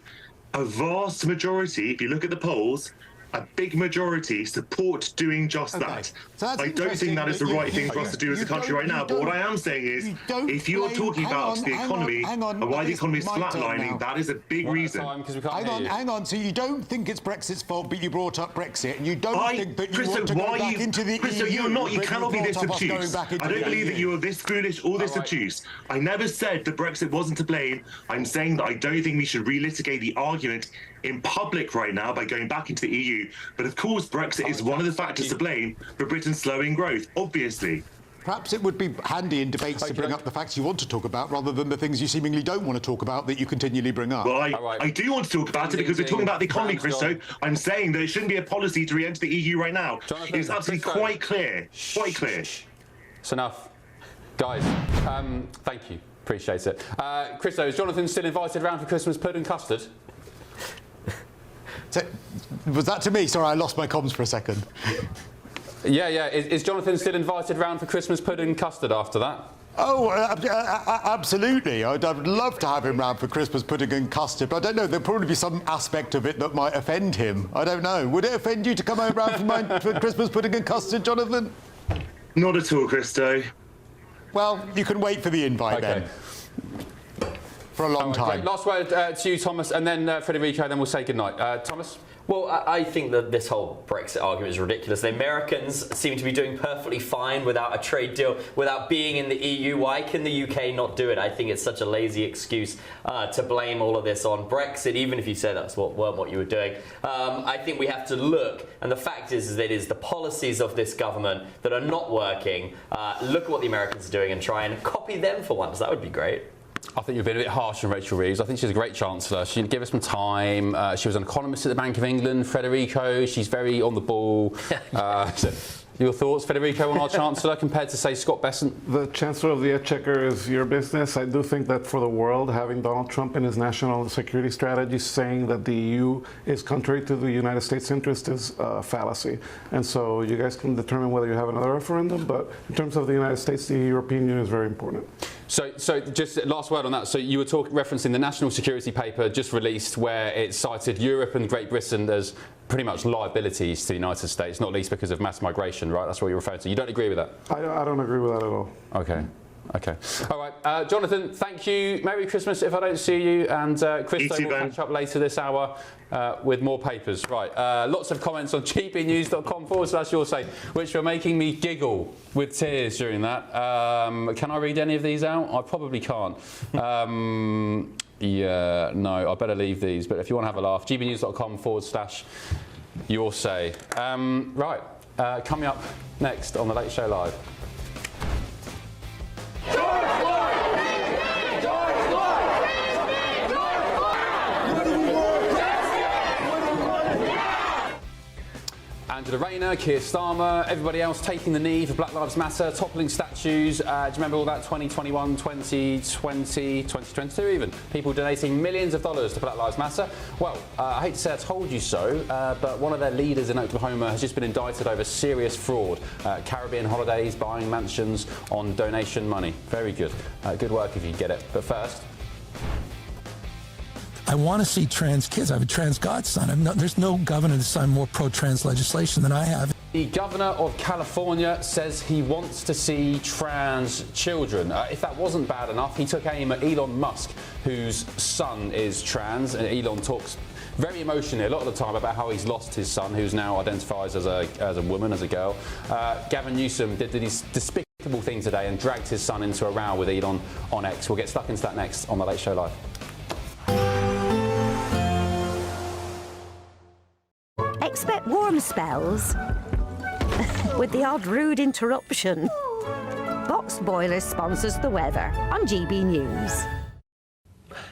a vast majority, if you look at the polls, a big majority support doing just that. So I don't think that is the right thing for us to do as a country right now. But what I am saying is, if you're talking about the economy and why the economy is flatlining, that is a big reason. Hang on. So you don't think it's Brexit's fault, but you brought up Brexit, and you don't think that you want to go back into the EU? You cannot be this obtuse. I don't believe that you are this foolish or this obtuse. I never said that Brexit wasn't to blame. I'm saying that I don't think we should relitigate the argument in public right now by going back into the EU. But of course, Brexit is one of the factors to blame for Britain's slowing growth, obviously. Perhaps it would be handy in debates to bring up the facts you want to talk about rather than the things you seemingly don't want to talk about that you continually bring up. Well, I do want to talk about it because we're talking about the economy, Christo. I'm saying that it shouldn't be a policy to re-enter the EU right now. It's absolutely quite clear. Quite clear. It's enough. Guys, thank you. Appreciate it. Christo, is Jonathan still invited round for Christmas pudding custard? Was that to me? Sorry, I lost my comms for a second. Yeah. Is Jonathan still invited round for Christmas pudding custard after that? Oh, absolutely. I'd love to have him round for Christmas pudding and custard, but I don't know, there'll probably be some aspect of it that might offend him. I don't know. Would it offend you to come over round for Christmas pudding and custard, Jonathan? Not at all, Christo. Well, you can wait for the invite then. For a long time. Great. Last word to you, Thomas, and then Federico, then we'll say goodnight. Thomas? Well, I think that this whole Brexit argument is ridiculous. The Americans seem to be doing perfectly fine without a trade deal, without being in the EU. Why can the UK not do it? I think it's such a lazy excuse to blame all of this on Brexit, even if you said that's weren't what you were doing. I think we have to look, and the fact is that it is the policies of this government that are not working. Look at what the Americans are doing and try and copy them for once. That would be great. I think you've been a bit harsh on Rachel Reeves. I think she's a great chancellor. She gave us some time. She was an economist at the Bank of England. Federico, she's very on the ball. Your thoughts, Federico, on our Chancellor compared to, say, Scott Bessent? The Chancellor of the Exchequer is your business. I do think that for the world, having Donald Trump in his national security strategy saying that the EU is contrary to the United States interest is a fallacy. And so you guys can determine whether you have another referendum, but in terms of the United States, the European Union is very important. So just last word on that. So you were referencing the national security paper just released where it cited Europe and Great Britain as pretty much liabilities to the United States, not least because of mass migration, right? That's what you're referring to. You don't agree with that? I don't agree with that at all. Okay. All right. Jonathan, thank you. Merry Christmas if I don't see you. And Christo will catch up later this hour with more papers. Right. Lots of comments on gbnews.com/yoursay, which were making me giggle with tears during that. Can I read any of these out? I probably can't. Yeah, no, I better leave these. But if you want to have a laugh, gbnews.com/yoursay. Right. Coming up next on The Late Show Live. Angela Rayner, Keir Starmer, everybody else taking the knee for Black Lives Matter, toppling statues. Do you remember all that? 2021, 2020, 2022 even. People donating millions of dollars to Black Lives Matter. Well, I hate to say I told you so, but one of their leaders in Oklahoma has just been indicted over serious fraud. Caribbean holidays, buying mansions on donation money. Very good. Good work if you get it. But first... I want to see trans kids. I have a trans godson. There's no governor that's signed more pro-trans legislation than I have. The governor of California says he wants to see trans children. If that wasn't bad enough, he took aim at Elon Musk, whose son is trans. And Elon talks very emotionally a lot of the time about how he's lost his son, who's now identifies as a woman, as a girl. Gavin Newsom did this despicable thing today and dragged his son into a row with Elon on X. We'll get stuck into that next on The Late Show Live. Expect warm spells with the odd rude interruption. Box Boilers sponsors the weather on GB News.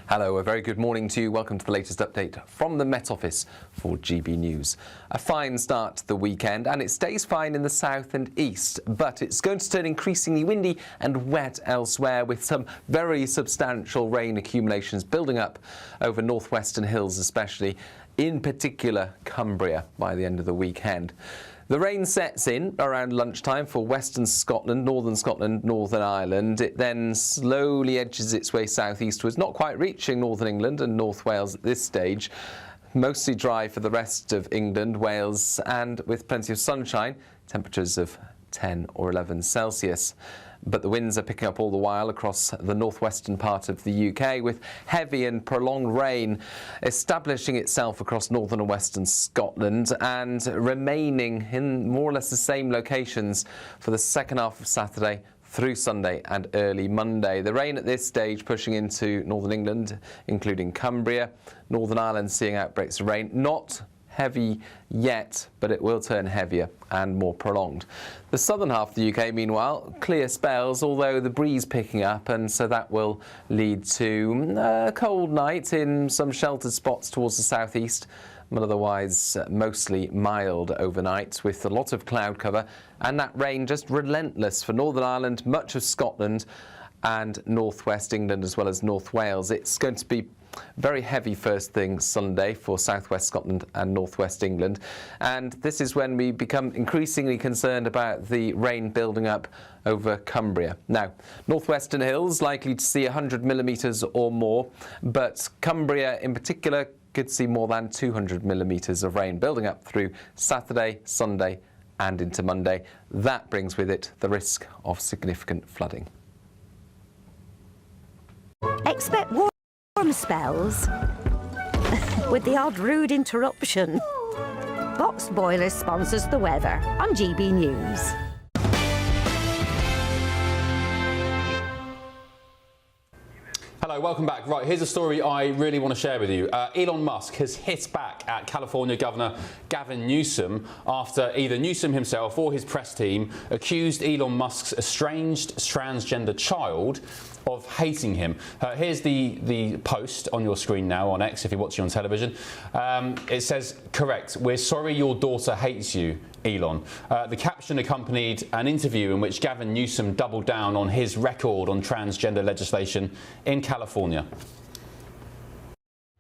Hello, a very good morning to you. Welcome to the latest update from the Met Office for GB News. A fine start to the weekend, and it stays fine in the south and east, but it's going to turn increasingly windy and wet elsewhere, with some very substantial rain accumulations building up over northwestern hills, especially in particular Cumbria, by the end of the weekend. The rain sets in around lunchtime for western Scotland, Northern Ireland. It then slowly edges its way southeastwards, not quite reaching northern England and North Wales at this stage. Mostly dry for the rest of England, Wales, and with plenty of sunshine, temperatures of 10 or 11 Celsius. But the winds are picking up all the while across the northwestern part of the UK, with heavy and prolonged rain establishing itself across northern and western Scotland and remaining in more or less the same locations for the second half of Saturday through Sunday and early Monday. The rain at this stage pushing into northern England, including Cumbria, Northern Ireland seeing outbreaks of rain. Not heavy yet, but it will turn heavier and more prolonged. The southern half of the UK, meanwhile, clear spells, although the breeze picking up, and so that will lead to a cold night in some sheltered spots towards the southeast, but otherwise mostly mild overnight with a lot of cloud cover, and that rain just relentless for Northern Ireland, much of Scotland and northwest England as well as North Wales. It's going to be very heavy first thing Sunday for southwest Scotland and northwest England, and this is when we become increasingly concerned about the rain building up over Cumbria. Now, northwestern hills likely to see 100 millimetres or more, but Cumbria in particular could see more than 200 millimetres of rain building up through Saturday, Sunday and into Monday. That brings with it the risk of significant flooding. Expect warm spells with the odd rude interruption. Box Boilers sponsors the weather on GB News. Hello, welcome back. Right, here's a story I really want to share with you. Elon Musk has hit back at California Governor Gavin Newsom after either Newsom himself or his press team accused Elon Musk's estranged transgender child of hating him. Here's the post on your screen now on X if you're watching on television. It says, "Correct, we're sorry your daughter hates you, Elon." The caption accompanied an interview in which Gavin Newsom doubled down on his record on transgender legislation in California.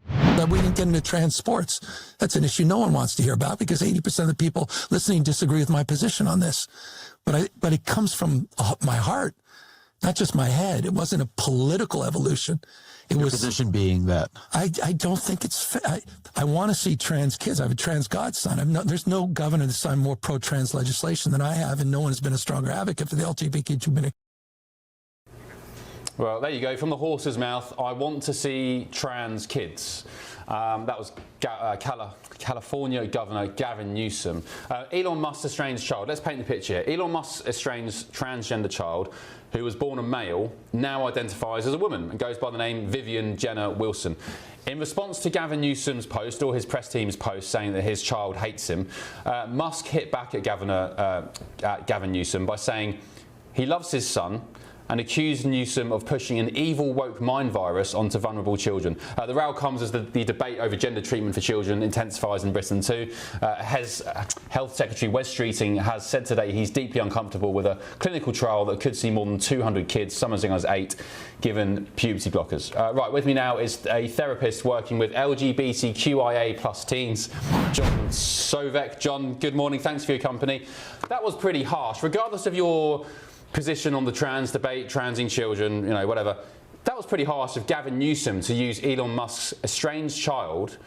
That we didn't get into trans sports. That's an issue no one wants to hear about because 80% of the people listening disagree with my position on this. But it comes from my heart, not just my head. It wasn't a political evolution. It was position being that I don't think it's I want to see trans kids. I have a trans godson. There's no governor that's signed more pro-trans legislation than I have, and no one has been a stronger advocate for the LGBTQ community. Well, there you go. From the horse's mouth, I want to see trans kids. That was California Governor Gavin Newsom. Elon Musk's estranged child. Let's paint the picture. Elon Musk's estranged transgender child, who was born a male, now identifies as a woman and goes by the name Vivian Jenner Wilson. In response to Gavin Newsom's post, or his press team's post, saying that his child hates him, Musk hit back at Gavin Newsom by saying he loves his son and accused Newsom of pushing an evil woke mind virus onto vulnerable children. The row comes as the debate over gender treatment for children intensifies in Britain too. Health Secretary Wes Streeting has said today he's deeply uncomfortable with a clinical trial that could see more than 200 kids, some as young as 8, given puberty blockers. Right, with me now is a therapist working with LGBTQIA plus teens, John Sovek. John, good morning. Thanks for your company. That was pretty harsh. Regardless of your position on the trans debate, transing children, you know, whatever, that was pretty harsh of Gavin Newsom to use Elon Musk's estranged child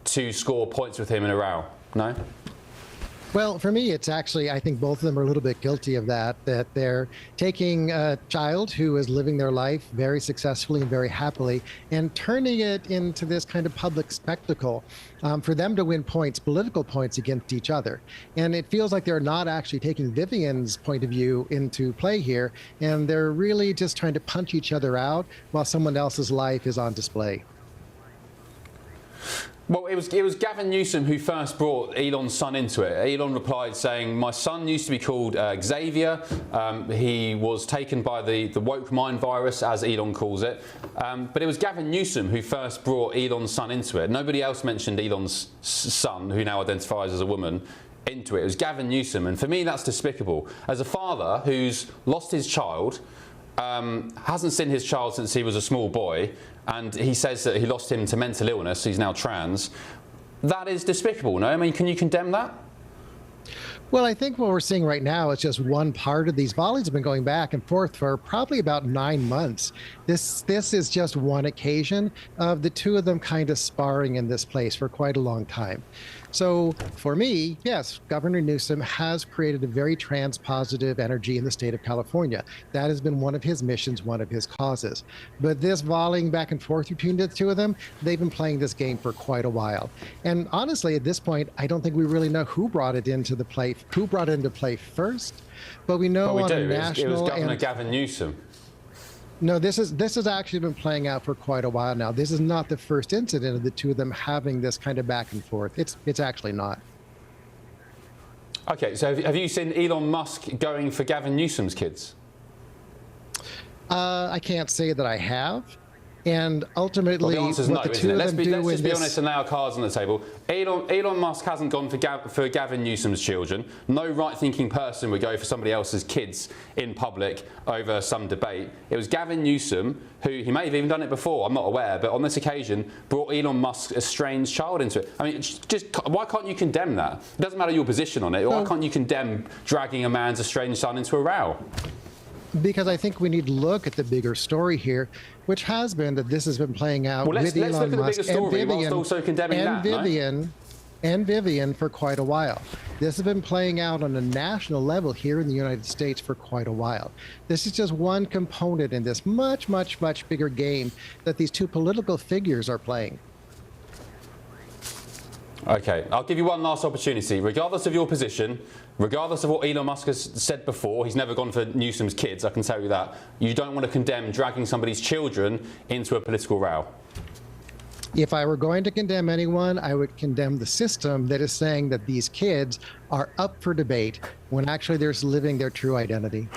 to score points with him in a row. No? Well, for me, it's actually, I think both of them are a little bit guilty of that they're taking a child who is living their life very successfully and very happily and turning it into this kind of public spectacle for them to win points, political points against each other. And it feels like they're not actually taking Vivian's point of view into play here, and they're really just trying to punch each other out while someone else's life is on display. Well, it was Gavin Newsom who first brought Elon's son into it. Elon replied saying, my son used to be called Xavier. He was taken by the woke mind virus, as Elon calls it. But it was Gavin Newsom who first brought Elon's son into it. Nobody else mentioned Elon's son, who now identifies as a woman, into it. It was Gavin Newsom. And for me, that's despicable. As a father who's lost his child, hasn't seen his child since he was a small boy, and he says that he lost him to mental illness, he's now trans. That is despicable, no? I mean, can you condemn that? Well, I think what we're seeing right now is just one part of these volleys have been going back and forth for probably about 9 months. This is just one occasion of the two of them kind of sparring in this place for quite a long time. So for me, yes, Governor Newsom has created a very trans-positive energy in the state of California. That has been one of his missions, one of his causes. But this volleying back and forth between the two of them, they've been playing this game for quite a while. And honestly, at this point, I don't think we really know who brought it into play first. But we know on a national... It was Governor Gavin Newsom. No, this has actually been playing out for quite a while now. This is not the first incident of the two of them having this kind of back and forth. It's actually not. Okay, so have you seen Elon Musk going for Gavin Newsom's kids? I can't say that I have. And ultimately, well, the answer's no, isn't it? Let's just be honest and lay our cards on the table. Elon Musk hasn't gone for Gavin Newsom's children. No right-thinking person would go for somebody else's kids in public over some debate. It was Gavin Newsom, who he may have even done it before, I'm not aware, but on this occasion brought Elon Musk's estranged child into it. I mean, just why can't you condemn that? It doesn't matter your position on it. Why can't you condemn dragging a man's estranged son into a row? Because I think we need to look at the bigger story here, which has been that this has been playing out with Elon Musk and Vivian for quite a while. This has been playing out on a national level here in the United States for quite a while. This is just one component in this much, much, much bigger game that these two political figures are playing. Okay, I'll give you one last opportunity. Regardless of your position, regardless of what Elon Musk has said before, he's never gone for Newsom's kids, I can tell you that. You don't want to condemn dragging somebody's children into a political row. If I were going to condemn anyone, I would condemn the system that is saying that these kids are up for debate when actually they're living their true identity.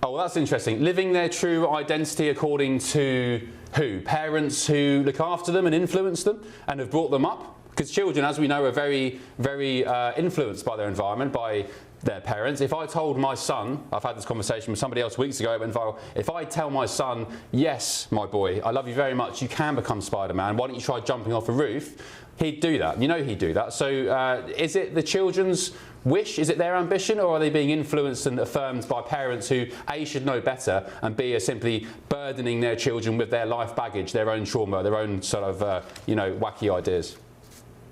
Oh, well, that's interesting. Living their true identity according to who? Parents who look after them and influence them and have brought them up? Because children, as we know, are very, very influenced by their environment, by their parents. If I told my son, I've had this conversation with somebody else weeks ago, it went viral. If I tell my son, yes, my boy, I love you very much, you can become Spider-Man, why don't you try jumping off a roof? He'd do that. You know he'd do that. So is it the children's wish? Is it their ambition? Or are they being influenced and affirmed by parents who, A, should know better, and B, are simply burdening their children with their life baggage, their own trauma, their own sort of, wacky ideas?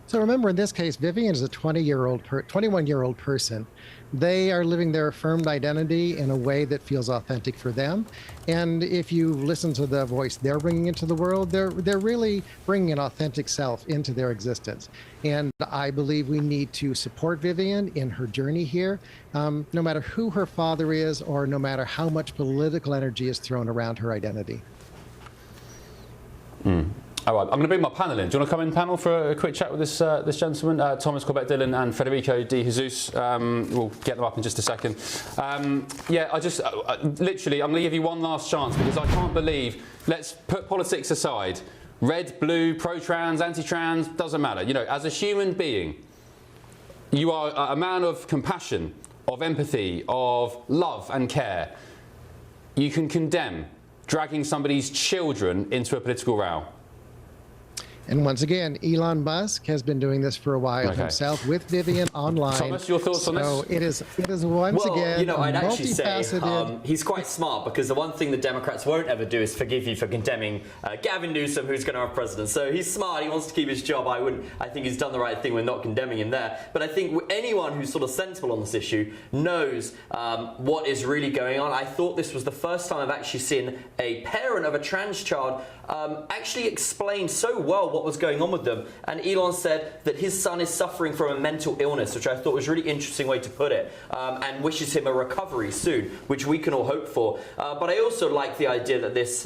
So remember, in this case, Vivian is a 21-year-old person. They are living their affirmed identity in a way that feels authentic for them. And if you listen to the voice they're bringing into the world, they're really bringing an authentic self into their existence. And I believe we need to support Vivian in her journey here, no matter who her father is or no matter how much political energy is thrown around her identity. All right, I'm going to bring my panel in. Do you want to come in, panel, for a quick chat with this this gentleman? Thomas Corbett-Dillon and Federico De Jesus. We'll get them up in just a second. Yeah, I just, literally, I'm going to give you one last chance because I can't believe, let's put politics aside. Red, blue, pro-trans, anti-trans, doesn't matter. You know, as a human being, you are a man of compassion, of empathy, of love and care. You can condemn dragging somebody's children into a political row. And once again, Elon Musk has been doing this for a while himself with Vivian online. Thomas, your thoughts on this? So it is once again, you know, I'd actually say multifaceted. he's quite smart, because the one thing the Democrats won't ever do is forgive you for condemning Gavin Newsom, who's going to run president. So he's smart. He wants to keep his job. I think he's done the right thing with not condemning him there. But I think anyone who's sort of sensible on this issue knows what is really going on. I thought this was the first time I've actually seen a parent of a trans child actually explain so well what was going on with them. And Elon said that his son is suffering from a mental illness, which I thought was a really interesting way to put it, and wishes him a recovery soon, which we can all hope for. But I also like the idea that this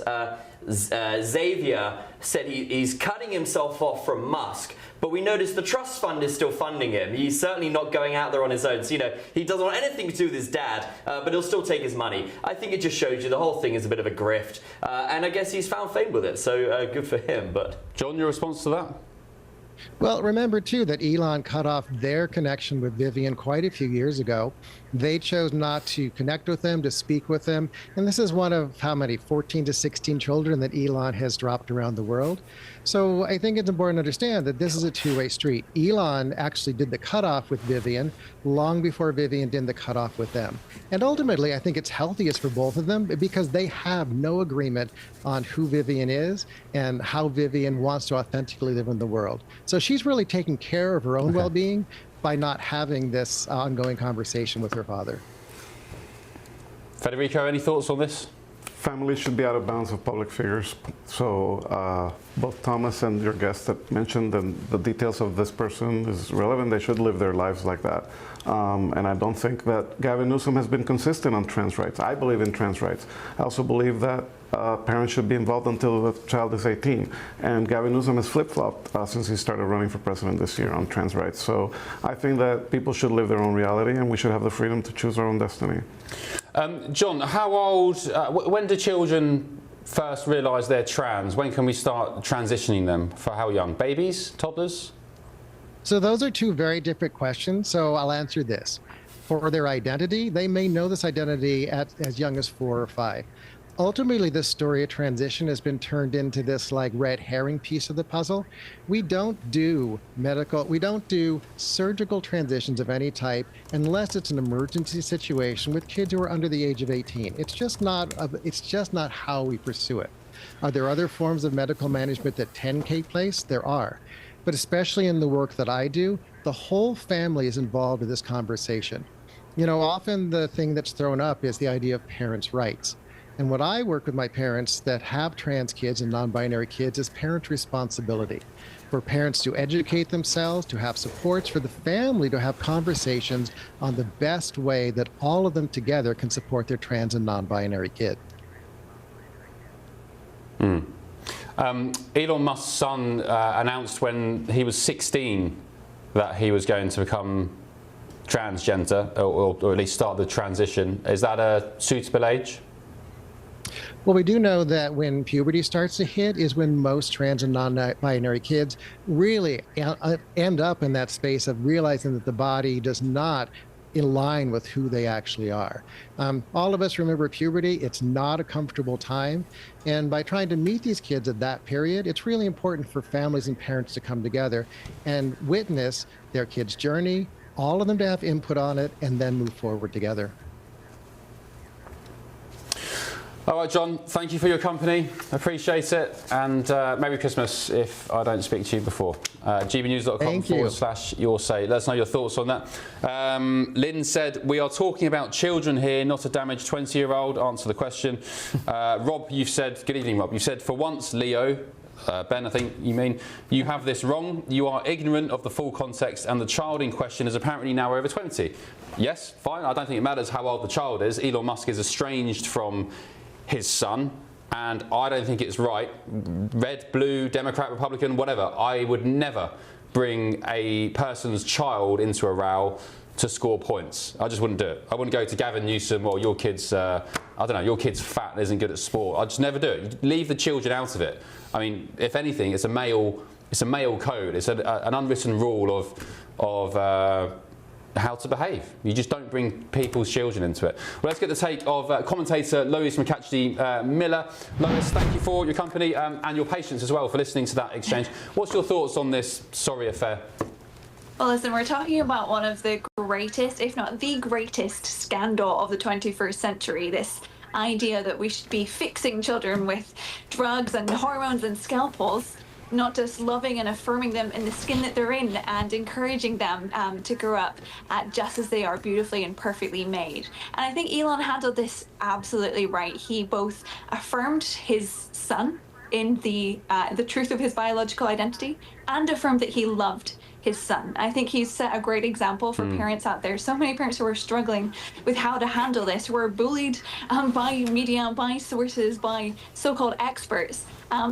Xavier said he's cutting himself off from Musk. But we noticed the trust fund is still funding him. He's certainly not going out there on his own. So, you know, he doesn't want anything to do with his dad, but he'll still take his money. I think it just shows you the whole thing is a bit of a grift. And I guess he's found fame with it, so good for him. But John, your response to that? Well, remember, too, that Elon cut off their connection with Vivian quite a few years ago. They chose not to connect with them, to speak with them. And this is one of how many, 14 to 16 children that Elon has dropped around the world. So I think it's important to understand that this is a two-way street. Elon actually did the cutoff with Vivian long before Vivian did the cutoff with them. And ultimately, I think it's healthiest for both of them because they have no agreement on who Vivian is and how Vivian wants to authentically live in the world. So she's really taking care of her own well-being by not having this ongoing conversation with her father. Federico, any thoughts on this? Families should be out of bounds of public figures. So both Thomas and your guest that mentioned the details of this person is relevant. They should live their lives like that. And I don't think that Gavin Newsom has been consistent on trans rights. I believe in trans rights. I also believe that parents should be involved until the child is 18. And Gavin Newsom has flip-flopped since he started running for president this year on trans rights. So I think that people should live their own reality and we should have the freedom to choose our own destiny. John, how old, when do children first realise they're trans? When can we start transitioning them? For how young? Babies? Toddlers? So those are two very different questions. So I'll answer this. For their identity, they may know this identity at as young as 4 or 5. Ultimately, this story of transition has been turned into this like red herring piece of the puzzle. We don't do surgical transitions of any type unless it's an emergency situation with kids who are under the age of 18. It's just not how we pursue it. Are there other forms of medical management that can take place? There are. But especially in the work that I do, the whole family is involved in this conversation. You know, often the thing that's thrown up is the idea of parents' rights. And what I work with my parents that have trans kids and non-binary kids is parent responsibility. For parents to educate themselves, to have supports, for the family to have conversations on the best way that all of them together can support their trans and non-binary kid. Elon Musk's son announced when he was 16 that he was going to become transgender, or at least start the transition. Is that a suitable age? Well, we do know that when puberty starts to hit is when most trans and non-binary kids really end up in that space of realizing that the body does not align with who they actually are. All of us remember puberty. It's not a comfortable time. And by trying to meet these kids at that period, it's really important for families and parents to come together and witness their kids' journey, all of them to have input on it, and then move forward together. All right, John, thank you for your company. Appreciate it. And Merry Christmas if I don't speak to you before. gbnews.com/yoursay. Let us know your thoughts on that. Lynn said, we are talking about children here, not a damaged 20-year-old. Answer the question. Rob, you've said, good evening, Rob. You've said, for once, Leo, Ben, I think you mean, you have this wrong. You are ignorant of the full context and the child in question is apparently now over 20. Yes, fine. I don't think it matters how old the child is. Elon Musk is estranged from his son, and I don't think it's right. Red, blue, Democrat, Republican, whatever. I would never bring a person's child into a row to score points. I just wouldn't do it. I wouldn't go to Gavin Newsom or your kid's, I don't know, your kid's fat and isn't good at sport. I'd just never do it. Leave the children out of it. I mean, if anything, it's a male code. It's an unwritten rule of how to behave. You just don't bring people's children into it. Well, let's get the take of commentator Lois McClatchy-Miller. Lois, thank you for your company and your patience as well for listening to that exchange. What's your thoughts on this sorry affair? Well, listen, we're talking about one of the greatest, if not the greatest, scandal of the 21st century. This idea that we should be fixing children with drugs and hormones and scalpels, not just loving and affirming them in the skin that they're in and encouraging them to grow up just as they are, beautifully and perfectly made. And I think Elon handled this absolutely right. He both affirmed his son in the truth of his biological identity and affirmed that he loved his son. I think he's set a great example for parents out there. So many parents who are struggling with how to handle this, who are bullied by media, by sources, by so-called experts,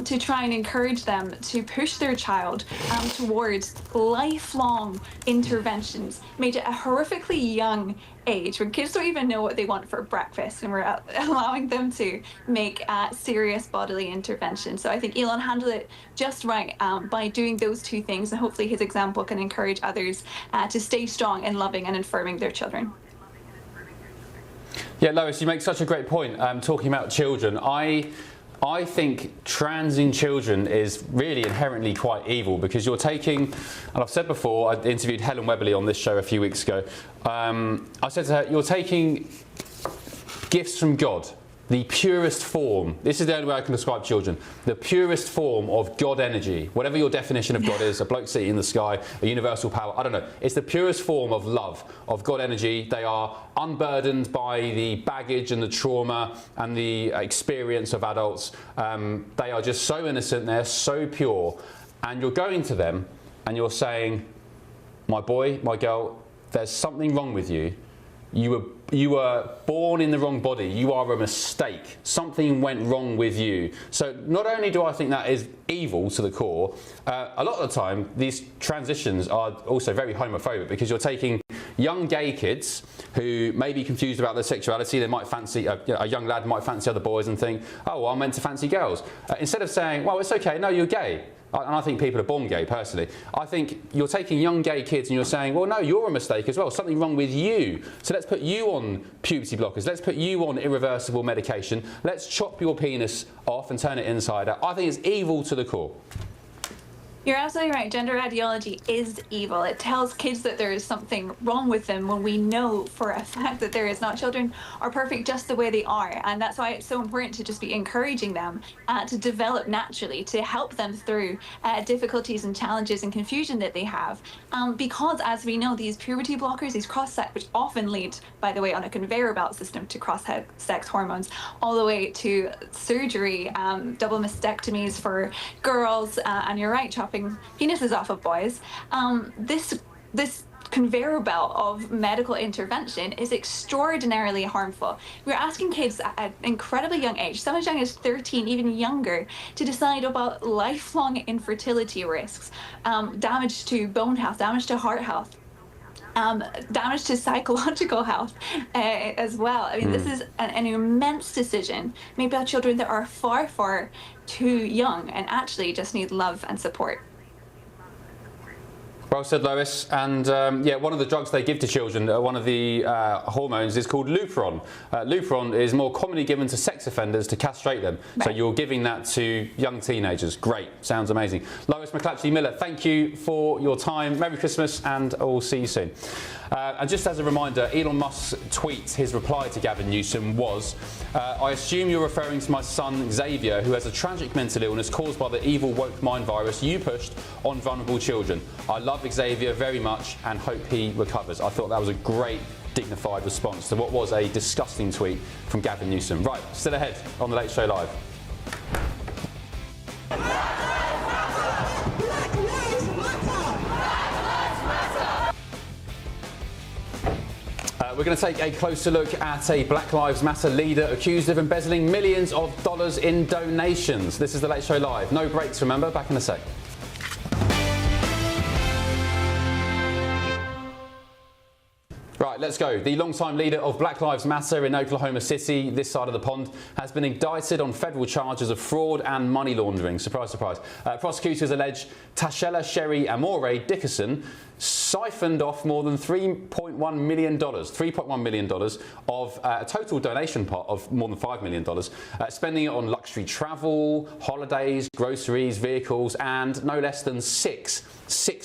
to try and encourage them to push their child towards lifelong interventions made at a horrifically young age, when kids don't even know what they want for breakfast, and we're allowing them to make serious bodily interventions. So I think Elon handled it just right by doing those two things, and hopefully his example can encourage others to stay strong in loving and affirming their children. Yeah, Lois, you make such a great point talking about children. I think transing children is really inherently quite evil, because you're taking, and I've said before, I interviewed Helen Weberly on this show a few weeks ago. I said to her, you're taking gifts from God, the purest form. This is the only way I can describe children. The purest form of God energy, whatever your definition of God is, a bloke sitting in the sky, a universal power, I don't know. It's the purest form of love, of God energy. They are unburdened by the baggage and the trauma and the experience of adults. They are just so innocent, they're so pure. And you're going to them and you're saying, my boy, my girl, there's something wrong with you. You were born in the wrong body. You are a mistake. Something went wrong with you. So not only do I think that is evil to the core, a lot of the time these transitions are also very homophobic, because you're taking young gay kids who may be confused about their sexuality. They might fancy, a young lad might fancy other boys and think, oh, well, I'm meant to fancy girls. Instead of saying, well, it's okay, no, you're gay. And I think people are born gay, personally. I think you're taking young gay kids and you're saying, well, no, you're a mistake as well. Something wrong with you. So let's put you on puberty blockers. Let's put you on irreversible medication. Let's chop your penis off and turn it inside out. I think it's evil to the core. You're absolutely right. Gender ideology is evil. It tells kids that there is something wrong with them when we know for a fact that there is not. Children are perfect just the way they are, and that's why it's so important to just be encouraging them to develop naturally, to help them through difficulties and challenges and confusion that they have. Because as we know, these puberty blockers, these cross-sex, which often lead, by the way, on a conveyor belt system to cross-sex hormones, all the way to surgery, double mastectomies for girls, and you're right, chopping penises off of boys. This conveyor belt of medical intervention is extraordinarily harmful. We're asking kids at an incredibly young age, some as young as 13, even younger, to decide about lifelong infertility risks, damage to bone health, damage to heart health, damage to psychological health as well. I mean, this is an immense decision made by children that are far, far too young and actually just need love and support. Well said, Lois. And yeah, one of the drugs they give to children, one of the hormones, is called Lupron. Lupron is more commonly given to sex offenders to castrate them. Right. So you're giving that to young teenagers. Great. Sounds amazing. Lois McClatchy-Miller, thank you for your time. Merry Christmas, and we'll see you soon. And just as a reminder, Elon Musk's tweet, his reply to Gavin Newsom was, I assume you're referring to my son Xavier, who has a tragic mental illness caused by the evil woke mind virus you pushed on vulnerable children. I love Xavier very much and hope he recovers. I thought that was a great, dignified response to what was a disgusting tweet from Gavin Newsom. Right, still ahead on The Late Show Live. We're we're going to take a closer look at a Black Lives Matter leader accused of embezzling millions of dollars in donations. This is The Late Show Live. No breaks, remember? Back in a sec. Right, let's go. The longtime leader of Black Lives Matter in Oklahoma City, this side of the pond, has been indicted on federal charges of fraud and money laundering. Surprise, surprise. Prosecutors allege Tashella Sherry Amore Dickerson siphoned off more than $3.1 million of a total donation pot of more than $5 million, spending it on luxury travel, holidays, groceries, vehicles, and no less than six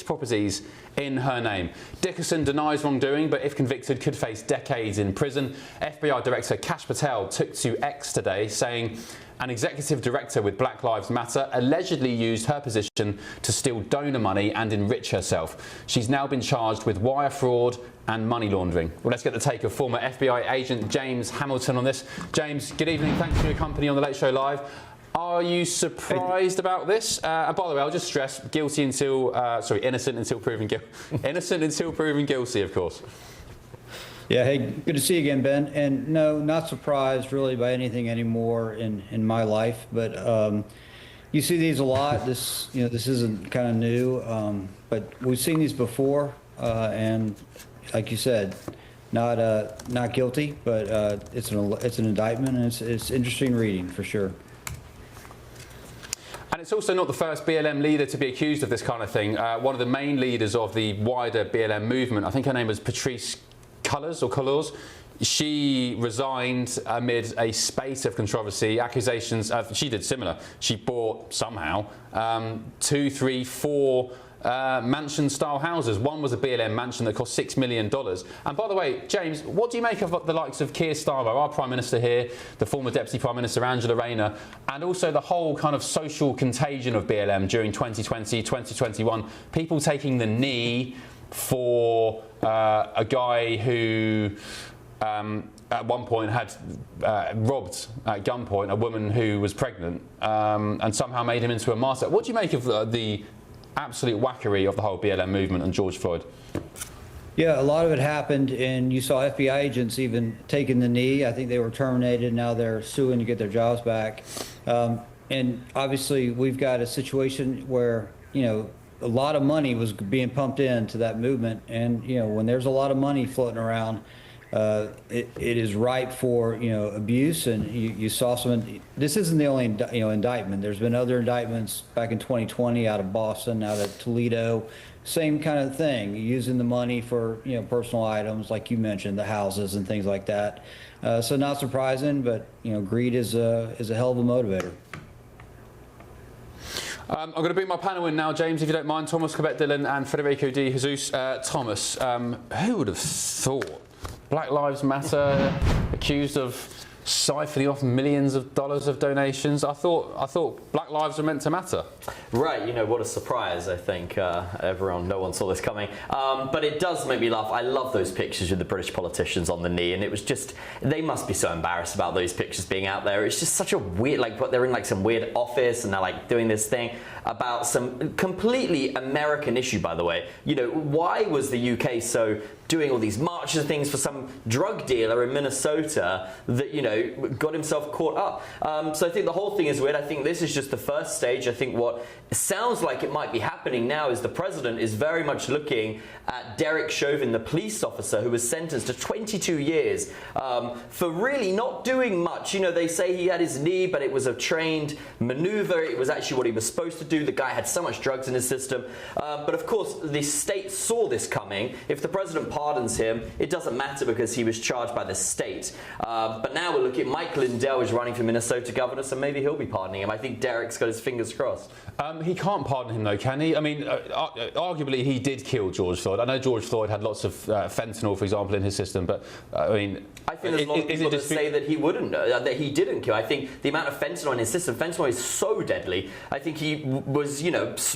properties in her name. Dickerson denies wrongdoing, but if convicted could face decades in prison. FBI Director Kash Patel took to X today, saying an executive director with Black Lives Matter allegedly used her position to steal donor money and enrich herself. She's now been charged with wire fraud and money laundering. Well, let's get the take of former FBI agent James Hamilton on this. James, good evening. Thanks for your company on The Late Show Live. Are you surprised about this? And by the way, I'll just stress, innocent until proven guilty. Innocent until proven guilty, of course. Yeah, hey, good to see you again, Ben. And no, not surprised really by anything anymore in my life. But you see these a lot. This isn't kind of new, but we've seen these before. And like you said, not guilty, but it's an indictment, and it's interesting reading for sure. And it's also not the first BLM leader to be accused of this kind of thing. One of the main leaders of the wider BLM movement, I think her name was Patrisse Cullors. She resigned amid a spate of controversy, accusations. She did similar. She bought somehow 2, 3, 4 mansion-style houses. One was a BLM mansion that cost $6 million. And by the way, James, what do you make of the likes of Keir Starmer, our Prime Minister here, the former Deputy Prime Minister Angela Rayner, and also the whole kind of social contagion of BLM during 2020, 2021, people taking the knee for a guy who at one point had robbed at gunpoint a woman who was pregnant and somehow made him into a martyr. What do you make of the absolute wackery of the whole BLM movement and George Floyd? Yeah, a lot of it happened, and you saw FBI agents even taking the knee. I think they were terminated. Now they're suing to get their jobs back. And obviously, we've got a situation where, a lot of money was being pumped into that movement. And, when there's a lot of money floating around, it is ripe for, abuse. And you saw some. This isn't the only, indictment. There's been other indictments back in 2020 out of Boston, out of Toledo. Same kind of thing, using the money for, personal items, like you mentioned, the houses and things like that. So not surprising, but, greed is a hell of a motivator. I'm going to bring my panel in now, James, if you don't mind. Thomas Corbett-Dillon and Federico De Jesus. Thomas, who would have thought Black Lives Matter accused of siphoning off millions of dollars of donations? I thought Black lives were meant to matter. Right, what a surprise, I think. No one saw this coming. But it does make me laugh. I love those pictures with the British politicians on the knee, and it was just, they must be so embarrassed about those pictures being out there. It's just such a weird, they're in some weird office and they're doing this thing about some completely American issue, by the way. Why was the UK so doing all these marches and things for some drug dealer in Minnesota that, got himself caught up? So I think the whole thing is weird. I think this is just the first stage. I think what sounds like it might be happening now is the president is very much looking at Derek Chauvin, the police officer who was sentenced to 22 years for really not doing much. They say he had his knee, but it was a trained maneuver. It was actually what he was supposed to do. The guy had so much drugs in his system. But of course, the state saw this coming. If the president pardons him, it doesn't matter because he was charged by the state. But now we're looking at Mike Lindell is running for Minnesota governor, so maybe he'll be pardoning him. I think Derek's got his fingers crossed. He can't pardon him though, can he? I mean, arguably he did kill George Floyd. I know George Floyd had lots of fentanyl, for example, in his system, but I think there's a lot of people that say that he wouldn't, that he didn't kill. I think the amount of fentanyl in his system, fentanyl is so deadly. I think he was,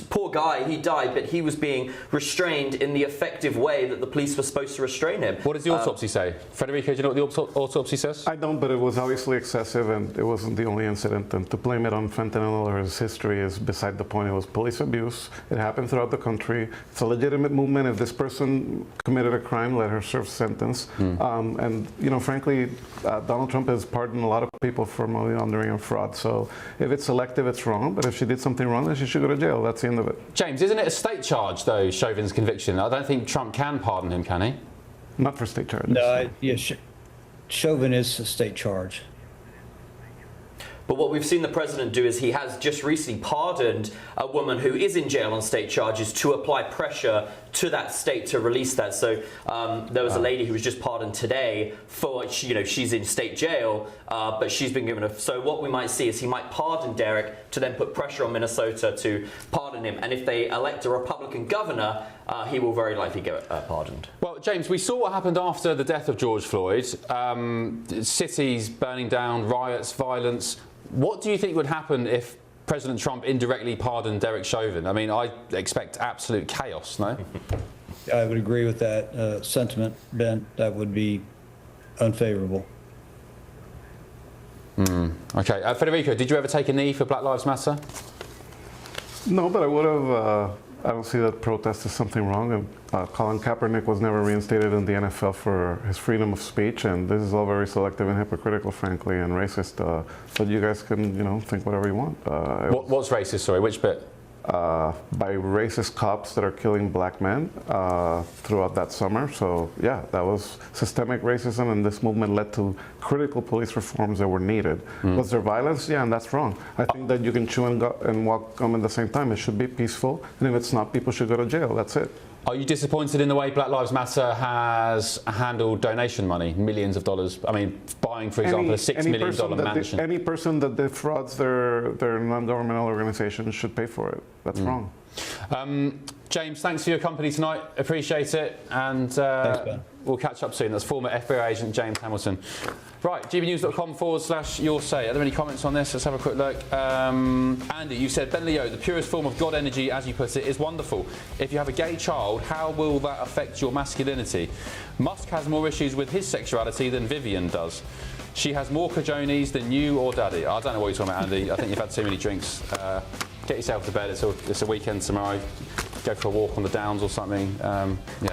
poor guy, he died, but he was being restrained in the effective way that the police were supposed to restrain him. What does the autopsy say? Federico, do you know what the autopsy says? I don't, but it was obviously excessive, and it wasn't the only incident. And to blame it on fentanyl or his history is beside the point. It was police abuse. It happened throughout the country. It's a legitimate movement. If this person committed a crime, let her serve sentence. And frankly, Donald Trump has pardoned a lot of people for money laundering and fraud. So if it's selective, it's wrong. But if she did something wrong, then she should go to jail. That's the end of it. James, isn't it a state charge though? Chauvin's conviction. I don't think Trump can pardon him, can he? Not for state charges. No, Chauvin is a state charge. But what we've seen the president do is he has just recently pardoned a woman who is in jail on state charges to apply pressure to that state to release that. So there was a lady who was just pardoned today for, she's in state jail, but she's been given a... So what we might see is he might pardon Derek to then put pressure on Minnesota to pardon him. And if they elect a Republican governor, he will very likely get pardoned. Well, James, we saw what happened after the death of George Floyd. Cities burning down, riots, violence. What do you think would happen if President Trump indirectly pardoned Derek Chauvin? I mean, I expect absolute chaos, no? I would agree with that sentiment, Ben. That would be unfavorable. Okay. Federico, did you ever take a knee for Black Lives Matter? No, but I would have. I don't see that protest as something wrong. And Colin Kaepernick was never reinstated in the NFL for his freedom of speech, and this is all very selective and hypocritical, frankly, and racist. But you guys can, think whatever you want. What's racist? Sorry, which bit? By racist cops that are killing black men throughout that summer. So yeah, that was systemic racism, and this movement led to critical police reforms that were needed. Was there violence? Yeah, and that's wrong. I think that you can chew and walk gum at the same time. It should be peaceful, and if it's not, people should go to jail. That's it. Are you disappointed in the way Black Lives Matter has handled donation money, millions of dollars? I mean, buying, for example, a $6 million mansion. Any person that defrauds their non-governmental organization should pay for it. That's wrong. James, thanks for your company tonight. Appreciate it. And Thanks, Ben. We'll catch up soon. That's former FBI agent James Hamilton. Right, gbnews.com/your say. Are there any comments on this? Let's have a quick look. Andy, you said, Ben Leo, the purest form of God energy, as you put it, is wonderful. If you have a gay child, how will that affect your masculinity? Musk has more issues with his sexuality than Vivian does. She has more cajonis than you or Daddy. I don't know what you're talking about, Andy. I think you've had too many drinks. Get yourself to bed. It's a weekend tomorrow. Go for a walk on the downs or something.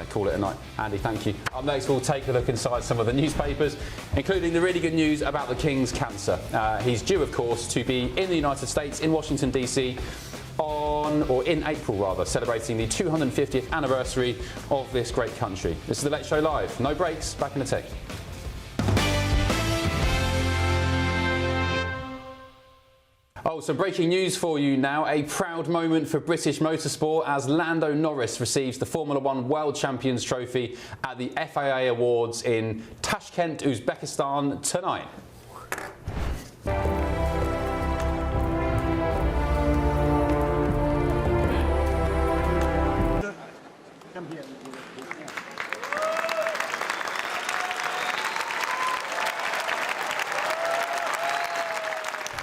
Call it a night. Andy, thank you. Up next, we'll take a look inside some of the newspapers, including the really good news about the King's cancer. He's due, of course, to be in the United States, in Washington, D.C., in April rather, celebrating the 250th anniversary of this great country. This is The Late Show Live. No breaks. Back in a tick. Oh, some breaking news for you now. A proud moment for British motorsport as Lando Norris receives the Formula One World Champions Trophy at the FIA Awards in Tashkent, Uzbekistan tonight.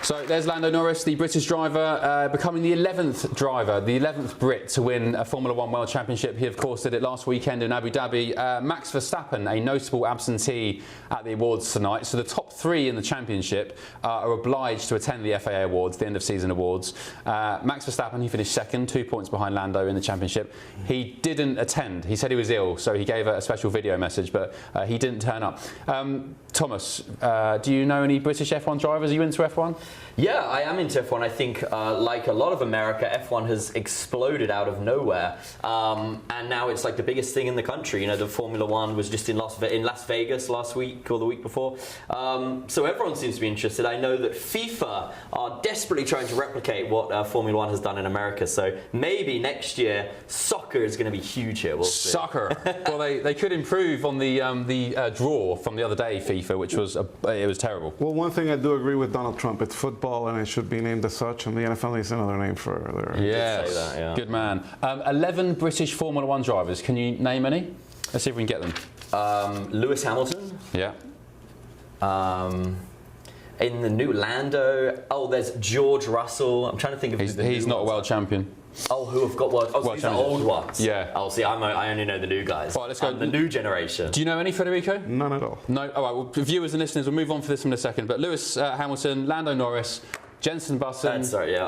So there's Lando Norris, the British driver, becoming the 11th driver, the 11th Brit to win a Formula One World Championship. He, of course, did it last weekend in Abu Dhabi. Max Verstappen, a notable absentee at the awards tonight. So the top three in the championship are obliged to attend the FIA Awards, the end-of-season awards. Max Verstappen, he finished second, 2 points behind Lando in the championship. He didn't attend. He said he was ill, so he gave a special video message, but he didn't turn up. Thomas, do you know any British F1 drivers? Are you into F1? Yeah, I am into F1. I think, like a lot of America, F1 has exploded out of nowhere. And now it's like the biggest thing in the country. You know, the Formula One was just in Las Vegas last week or the week before. So everyone seems to be interested. I know that FIFA are desperately trying to replicate what Formula One has done in America. So maybe next year, soccer is going to be huge here. We'll see. Soccer. Well, they could improve on the draw from the other day, FIFA, which was it was terrible. Well, one thing I do agree with Donald Trump. It's football, and it should be named as such, and the NFL needs another name for their... Yes, that, yeah. Good man. 11 British Formula One drivers. Can you name any? Let's see if we can get them. Lewis Hamilton. Yeah. In the new Lando, there's George Russell. I'm trying to think of... He's not a world champion. Oh, who have got world? Oh, so these are old ones. Yeah. Oh, see, I only know the new guys. Right, let's go. The new generation. Do you know any, Federico? None at all. No. All right. Well, viewers and listeners, we'll move on for this in a second. But Lewis Hamilton, Lando Norris, Jensen Button,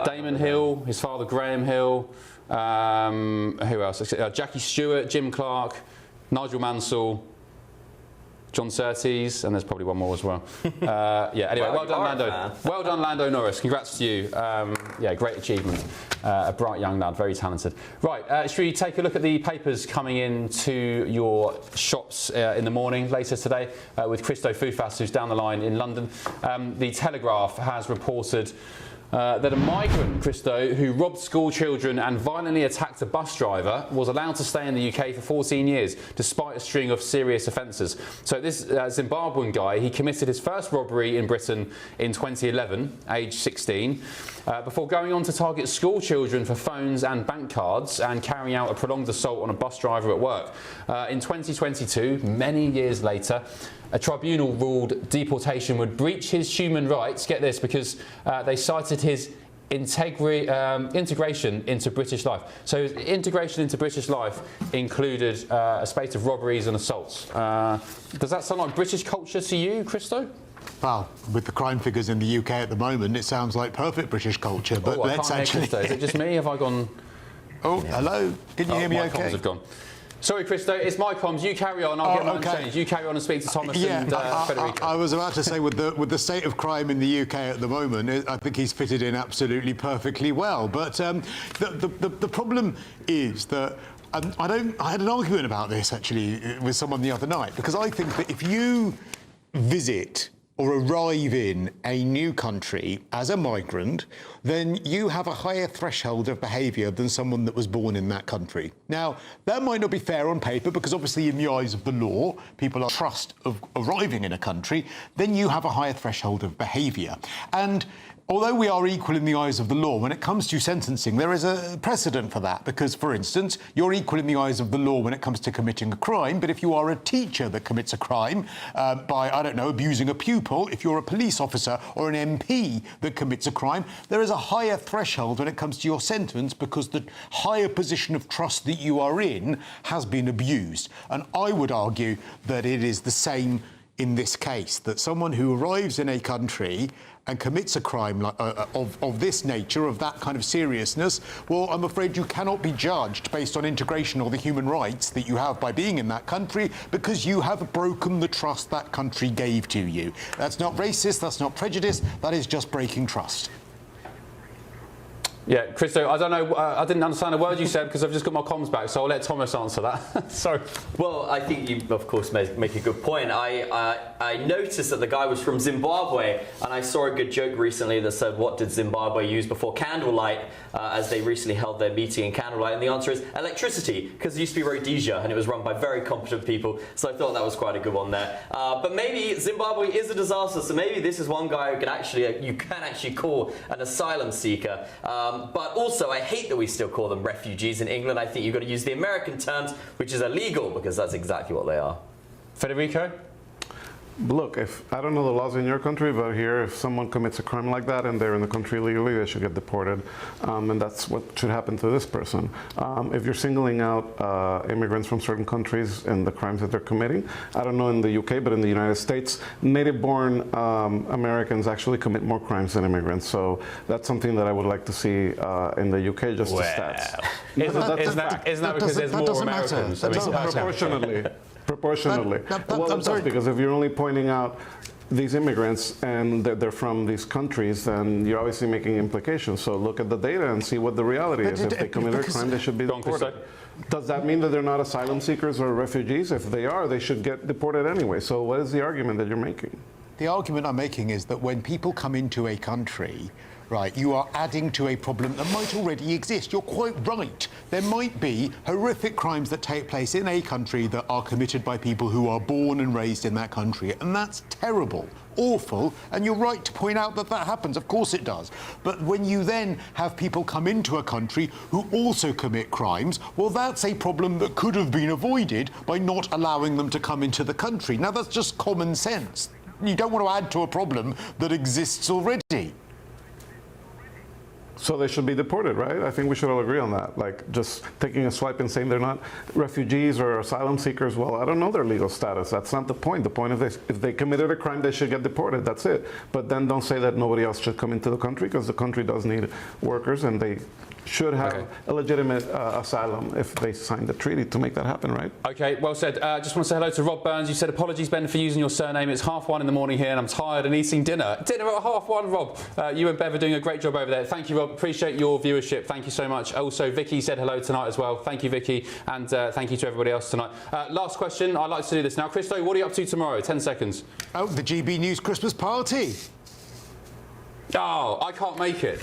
Damon Hill, his father Graham Hill. Who else? Jackie Stewart, Jim Clark, Nigel Mansell, John Surtees, and there's probably one more as well. Yeah, anyway, well done, Lando. Well done, Lando Norris. Congrats to you. Yeah, great achievement. A bright young lad, very talented. Right, should we take a look at the papers coming into your shops in the morning later today with Christo Foufas, who's down the line in London. The Telegraph has reported that a migrant, Christo, who robbed school children and violently attacked a bus driver was allowed to stay in the UK for 14 years, despite a string of serious offences. So this Zimbabwean guy, he committed his first robbery in Britain in 2011, aged 16, before going on to target school children for phones and bank cards and carrying out a prolonged assault on a bus driver at work. In 2022, many years later, a tribunal ruled deportation would breach his human rights, get this, because they cited his integration into British life. So his integration into British life included a spate of robberies and assaults. Does that sound like British culture to you, Christo? Well, with the crime figures in the UK at the moment, it sounds like perfect British culture, but let's actually... Is it just me? Have I gone... Oh, hello? Can you hear me my okay? comms have gone. Sorry, Christo, it's my comms. You carry on. I'll get mine changed. You carry on and speak to Thomas and Federico. I was about to say, with the state of crime in the UK at the moment, I think he's fitted in absolutely perfectly well. But the problem is that I had an argument about this actually with someone the other night, because I think that if you visit or arrive in a new country as a migrant, then you have a higher threshold of behaviour than someone that was born in that country. Now, that might not be fair on paper, because obviously in the eyes of the law, people are trust of arriving in a country, then you have a higher threshold of behaviour. And although we are equal in the eyes of the law, when it comes to sentencing, there is a precedent for that, because, for instance, you're equal in the eyes of the law when it comes to committing a crime, but if you are a teacher that commits a crime by, I don't know, abusing a pupil, if you're a police officer or an MP that commits a crime, there is a higher threshold when it comes to your sentence, because the higher position of trust that you are in has been abused. And I would argue that it is the same in this case, that someone who arrives in a country and commits a crime of this nature, of that kind of seriousness, well, I'm afraid you cannot be judged based on integration or the human rights that you have by being in that country, because you have broken the trust that country gave to you. That's not racist, that's not prejudice, that is just breaking trust. Yeah, Christo, I don't know, I didn't understand a word you said because I've just got my comms back, so I'll let Thomas answer that. Sorry. Well, I think you, of course, make a good point. I noticed that the guy was from Zimbabwe, and I saw a good joke recently that said, what did Zimbabwe use before candlelight, as they recently held their meeting in candlelight? And the answer is electricity, because it used to be Rhodesia, and it was run by very competent people, so I thought that was quite a good one there. But maybe Zimbabwe is a disaster, so maybe this is one guy who you can actually call an asylum seeker. But also, I hate that we still call them refugees in England. I think you've got to use the American terms, which is illegal, because that's exactly what they are. Federico? Look, I don't know the laws in your country, but here, if someone commits a crime like that and they're in the country illegally, they should get deported. And that's what should happen to this person. If you're singling out immigrants from certain countries and the crimes that they're committing, I don't know in the UK, but in the United States, native-born Americans actually commit more crimes than immigrants. So that's something that I would like to see in the UK, just the stats. Isn't that because there's more Americans? Proportionally. Well, that's because if you're only pointing out these immigrants and they're from these countries, then you're obviously making implications. So look at the data and see what the reality is. If they commit a crime, they should be deported. Does that mean that they're not asylum seekers or refugees? If they are, they should get deported anyway. So what is the argument that you're making? The argument I'm making is that when people come into a country, right, you are adding to a problem that might already exist. You're quite right. There might be horrific crimes that take place in a country that are committed by people who are born and raised in that country, and that's terrible, awful, and you're right to point out that that happens. Of course it does. But when you then have people come into a country who also commit crimes, well, that's a problem that could have been avoided by not allowing them to come into the country. Now, that's just common sense. You don't want to add to a problem that exists already. So they should be deported, right? I think we should all agree on that. Like just taking a swipe and saying they're not refugees or asylum seekers. Well, I don't know their legal status. That's not the point. The point is if they committed a crime, they should get deported. That's it. But then don't say that nobody else should come into the country, because the country does need workers and they should have a legitimate asylum if they signed the treaty to make that happen, right? Okay, well said. Just want to say hello to Rob Burns. You said, apologies, Ben, for using your surname. It's 1:30 in the morning here and I'm tired and eating dinner. Dinner at 1:30, Rob. You and Bev are doing a great job over there. Thank you, Rob. Appreciate your viewership. Thank you so much. Also, Vicky said hello tonight as well. Thank you, Vicky. And thank you to everybody else tonight. Last question. I'd like to do this now. Christo, what are you up to tomorrow? 10 seconds. Oh, the GB News Christmas party. Oh, I can't make it.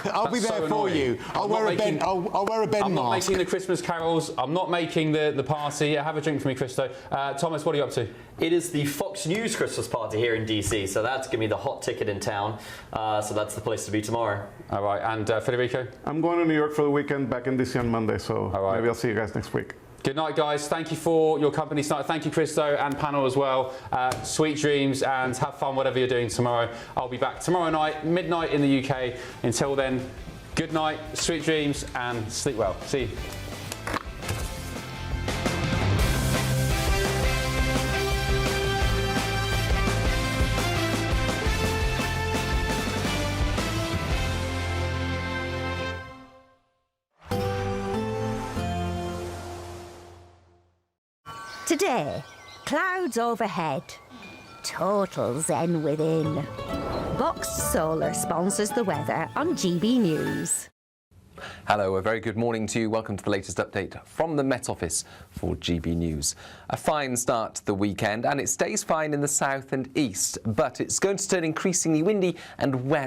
I'll be there for you. I'll wear a Ben mask. I'm not making the Christmas carols. I'm not making the party. Yeah, have a drink for me, Christo. Thomas, what are you up to? It is the Fox News Christmas party here in DC, so that's going to be the hot ticket in town. So that's the place to be tomorrow. All right, and Federico? I'm going to New York for the weekend, back in DC on Monday, so maybe I'll see you guys next week. Good night, guys. Thank you for your company tonight. Thank you, Christo, and panel as well. Sweet dreams and have fun, whatever you're doing tomorrow. I'll be back tomorrow night, midnight in the UK. Until then, good night, sweet dreams, and sleep well. See you. Today, clouds overhead, total zen within. Boxed Solar sponsors the weather on GB News. Hello, a very good morning to you. Welcome to the latest update from the Met Office for GB News. A fine start to the weekend, and it stays fine in the south and east, but it's going to turn increasingly windy and wet